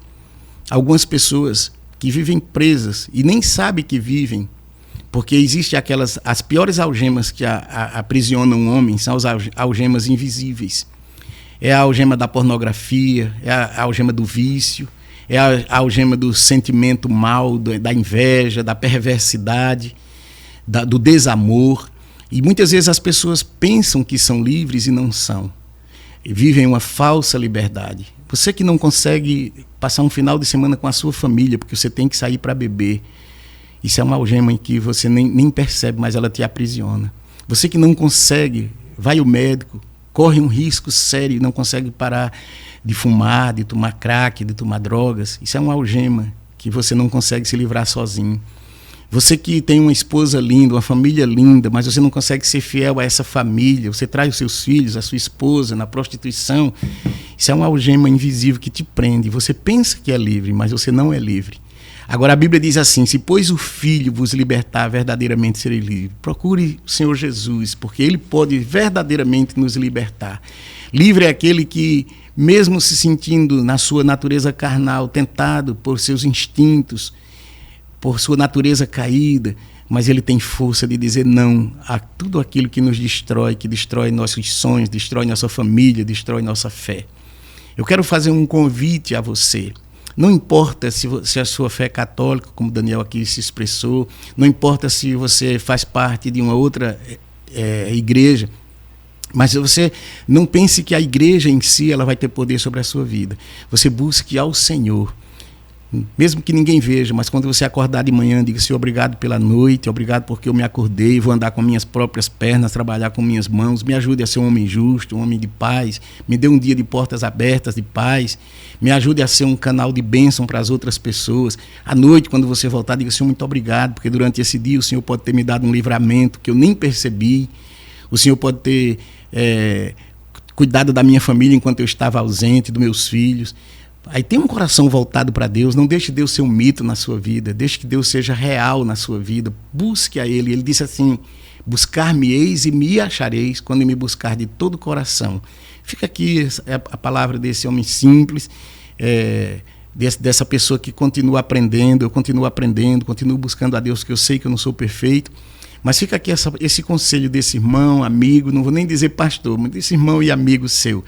B: algumas pessoas que vivem presas e nem sabem que vivem, porque existem as piores algemas que aprisionam o homem, são as algemas invisíveis. É a algema da pornografia, é a algema do vício, é a algema do sentimento mal, da inveja, da perversidade, do desamor. E muitas vezes as pessoas pensam que são livres e não são. E vivem uma falsa liberdade. Você que não consegue passar um final de semana com a sua família, porque você tem que sair para beber. Isso é uma algema em que você nem percebe, mas ela te aprisiona. Você que não consegue, vai ao médico, corre um risco sério e não consegue parar de fumar, de tomar crack, de tomar drogas. Isso é uma algema que você não consegue se livrar sozinho. Você que tem uma esposa linda, uma família linda, mas você não consegue ser fiel a essa família, você traz os seus filhos, a sua esposa na prostituição, isso é uma algema invisível que te prende. Você pensa que é livre, mas você não é livre. Agora a Bíblia diz assim, se pois o Filho vos libertar, verdadeiramente serei livre. Procure o Senhor Jesus, porque Ele pode verdadeiramente nos libertar. Livre é aquele que, mesmo se sentindo na sua natureza carnal, tentado por seus instintos, por sua natureza caída, mas ele tem força de dizer não a tudo aquilo que nos destrói, que destrói nossos sonhos, destrói nossa família, destrói nossa fé. Eu quero fazer um convite a você. Não importa se a sua fé é católica, como Daniel aqui se expressou, não importa se você faz parte de uma outra igreja, mas você não pense que a igreja em si ela vai ter poder sobre a sua vida. Você busque ao Senhor. Mesmo que ninguém veja, mas quando você acordar de manhã, diga assim, obrigado pela noite, obrigado porque eu me acordei, vou andar com minhas próprias pernas, trabalhar com minhas mãos, me ajude a ser um homem justo, um homem de paz, me dê um dia de portas abertas de paz, me ajude a ser um canal de bênção para as outras pessoas. À noite, quando você voltar, diga assim, muito obrigado, porque durante esse dia o Senhor pode ter me dado um livramento que eu nem percebi, o Senhor pode ter cuidado da minha família enquanto eu estava ausente, dos meus filhos. Aí tem um coração voltado para Deus, não deixe Deus ser um mito na sua vida, deixe que Deus seja real na sua vida, busque a Ele. Ele disse assim, buscar-me-eis e me achareis quando me buscar de todo o coração. Fica aqui a palavra desse homem simples, dessa pessoa que continua aprendendo, eu continuo aprendendo, continuo buscando a Deus, que eu sei que eu não sou perfeito, mas fica aqui esse conselho desse irmão, amigo, não vou nem dizer pastor, mas desse irmão e amigo seu.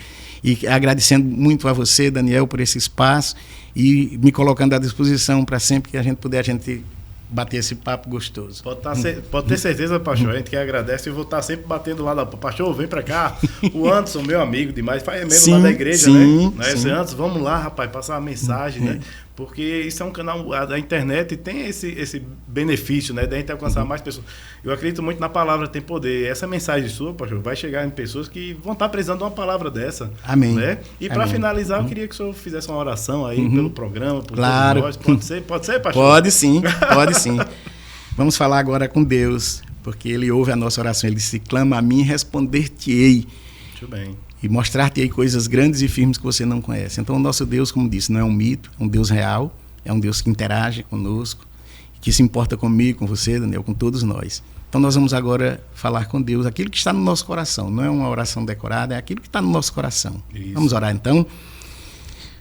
B: E agradecendo muito a você, Daniel, por esse espaço e me colocando à disposição para sempre que a gente puder, a gente bater esse papo gostoso.
A: Pode ter certeza, pastor, a gente que agradece. Eu vou estar sempre batendo lá, pastor, vem pra cá. O Anderson, meu amigo demais, é mesmo lá da igreja, né? Esse Anderson, vamos lá, rapaz, passar uma mensagem, né? Porque isso é um canal da internet e tem esse benefício, né? Da gente alcançar mais pessoas. Eu acredito muito na palavra tem poder. Essa mensagem sua, pastor, vai chegar em pessoas que vão estar precisando de uma palavra dessa.
B: Amém.
A: Né? E para finalizar, eu queria que o senhor fizesse uma oração aí pelo programa, por
B: claro.
A: todos nós. Pode ser, pastor?
B: Pode sim. Vamos falar agora com Deus, porque Ele ouve a nossa oração. Ele disse, clama a mim e responder-te-ei.
A: Muito bem.
B: E mostrar-te-ei coisas grandes e firmes que você não conhece. Então, o nosso Deus, como disse, não é um mito, é um Deus real, é um Deus que interage conosco, que se importa comigo, com você, Daniel, com todos nós. Então, nós vamos agora falar com Deus aquilo que está no nosso coração. Não é uma oração decorada, é aquilo que está no nosso coração. Isso. Vamos orar, então.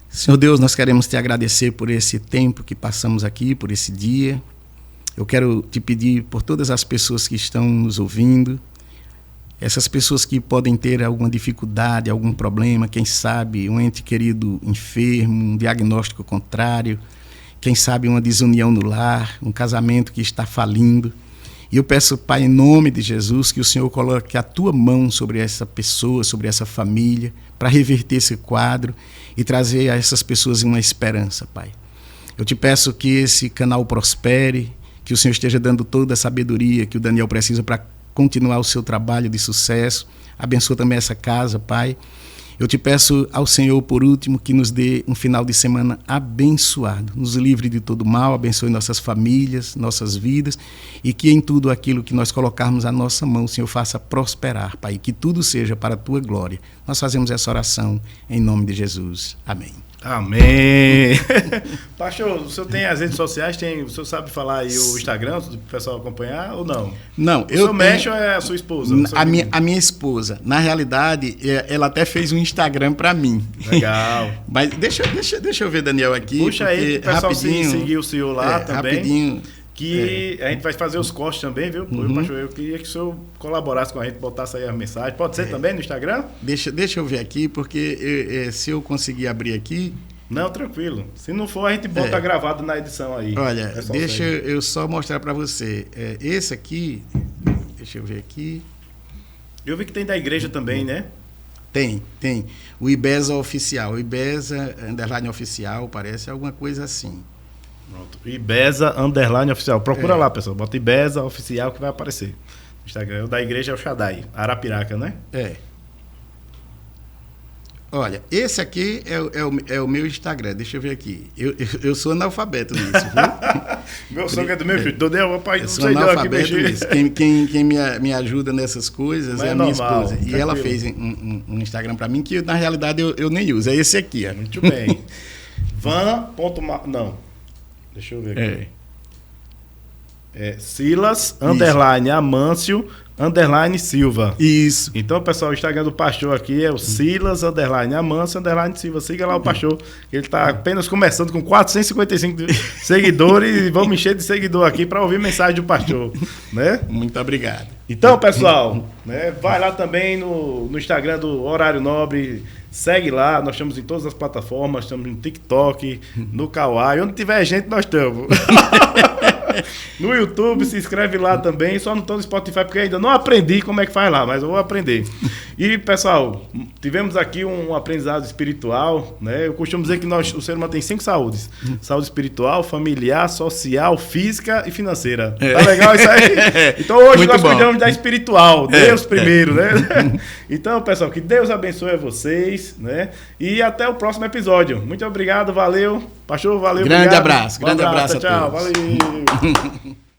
B: Senhor Deus, nós queremos te agradecer por esse tempo que passamos aqui, por esse dia. Eu quero te pedir por todas as pessoas que estão nos ouvindo, essas pessoas que podem ter alguma dificuldade, algum problema, quem sabe um ente querido enfermo, um diagnóstico contrário, quem sabe uma desunião no lar, um casamento que está falindo. E eu peço, Pai, em nome de Jesus, que o Senhor coloque a tua mão sobre essa pessoa, sobre essa família, para reverter esse quadro e trazer a essas pessoas uma esperança, Pai. Eu te peço que esse canal prospere, que o Senhor esteja dando toda a sabedoria que o Daniel precisa para continuar o seu trabalho de sucesso. Abençoa também essa casa, Pai. Eu te peço ao Senhor, por último, que nos dê um final de semana abençoado. Nos livre de todo mal, abençoe nossas famílias, nossas vidas, e que em tudo aquilo que nós colocarmos a nossa mão, o Senhor faça prosperar, Pai. Que tudo seja para a tua glória. Nós fazemos essa oração em nome de Jesus. Amém.
A: Amém. Pastor, o senhor tem as redes sociais, o senhor sabe falar aí o Instagram, para o pessoal acompanhar ou não?
B: Não,
A: eu tenho... mexe ou é a sua esposa?
B: A minha esposa. Na realidade, ela até fez um Instagram para mim.
A: Legal.
B: Mas deixa eu ver, Daniel, aqui.
A: Puxa aí, o pessoal seguir o senhor lá também.
B: Rapidinho.
A: Que a gente vai fazer os cortes também, viu? Pastor, eu queria que o senhor colaborasse com a gente, botasse aí a mensagem. Pode ser também no Instagram?
B: Deixa eu ver aqui, porque se eu conseguir abrir aqui...
A: Não, tranquilo. Se não for, a gente bota gravado na edição aí.
B: Olha, deixa eu só mostrar para você. Esse aqui, deixa eu ver aqui.
A: Eu vi que tem da igreja também, né?
B: Tem. O Ibeza Oficial. O Ibeza _oficial, parece alguma coisa assim.
A: Pronto. Ibeza _oficial. Procura lá, pessoal. Bota Ibeza Oficial que vai aparecer. O Instagram da igreja é o Shaddai, Arapiraca, né?
B: Olha, esse aqui é o meu Instagram. Deixa eu ver aqui. Eu sou analfabeto nisso, viu?
A: Meu sonho é do meu filho.
B: Eu sou analfabeto nisso. Quem me ajuda nessas coisas é a minha esposa. E ela fez um Instagram para mim que, na realidade, eu nem uso. É esse aqui. Ó.
A: Muito bem. Não. Deixa eu ver aqui. Silas _Amâncio _Silva.
B: Isso.
A: Então, pessoal, o Instagram do pastor aqui é o Silas _Amâncio _Silva. Siga lá o pastor. Ele está apenas começando com 455 seguidores e vamos encher de seguidor aqui para ouvir mensagem do pastor, né?
B: Muito obrigado.
A: Então, pessoal, né, vai lá também no Instagram do Horário Nobre. Segue lá, nós estamos em todas as plataformas, estamos no TikTok, no Kawaii, onde tiver gente nós estamos. No YouTube, se inscreve lá também, só não estou no Spotify porque ainda não aprendi como é que faz lá, mas eu vou aprender. E, pessoal, tivemos aqui um aprendizado espiritual, né? Eu costumo dizer que o ser humano tem 5 saúdes. Saúde espiritual, familiar, social, física e financeira. Tá legal isso aí? Então hoje muito nós cuidamos da espiritual, Deus primeiro, né? Então, pessoal, que Deus abençoe vocês, né? E até o próximo episódio. Muito obrigado, valeu. Pastor, valeu.
B: Grande abraço a todos.
A: Tchau, valeu.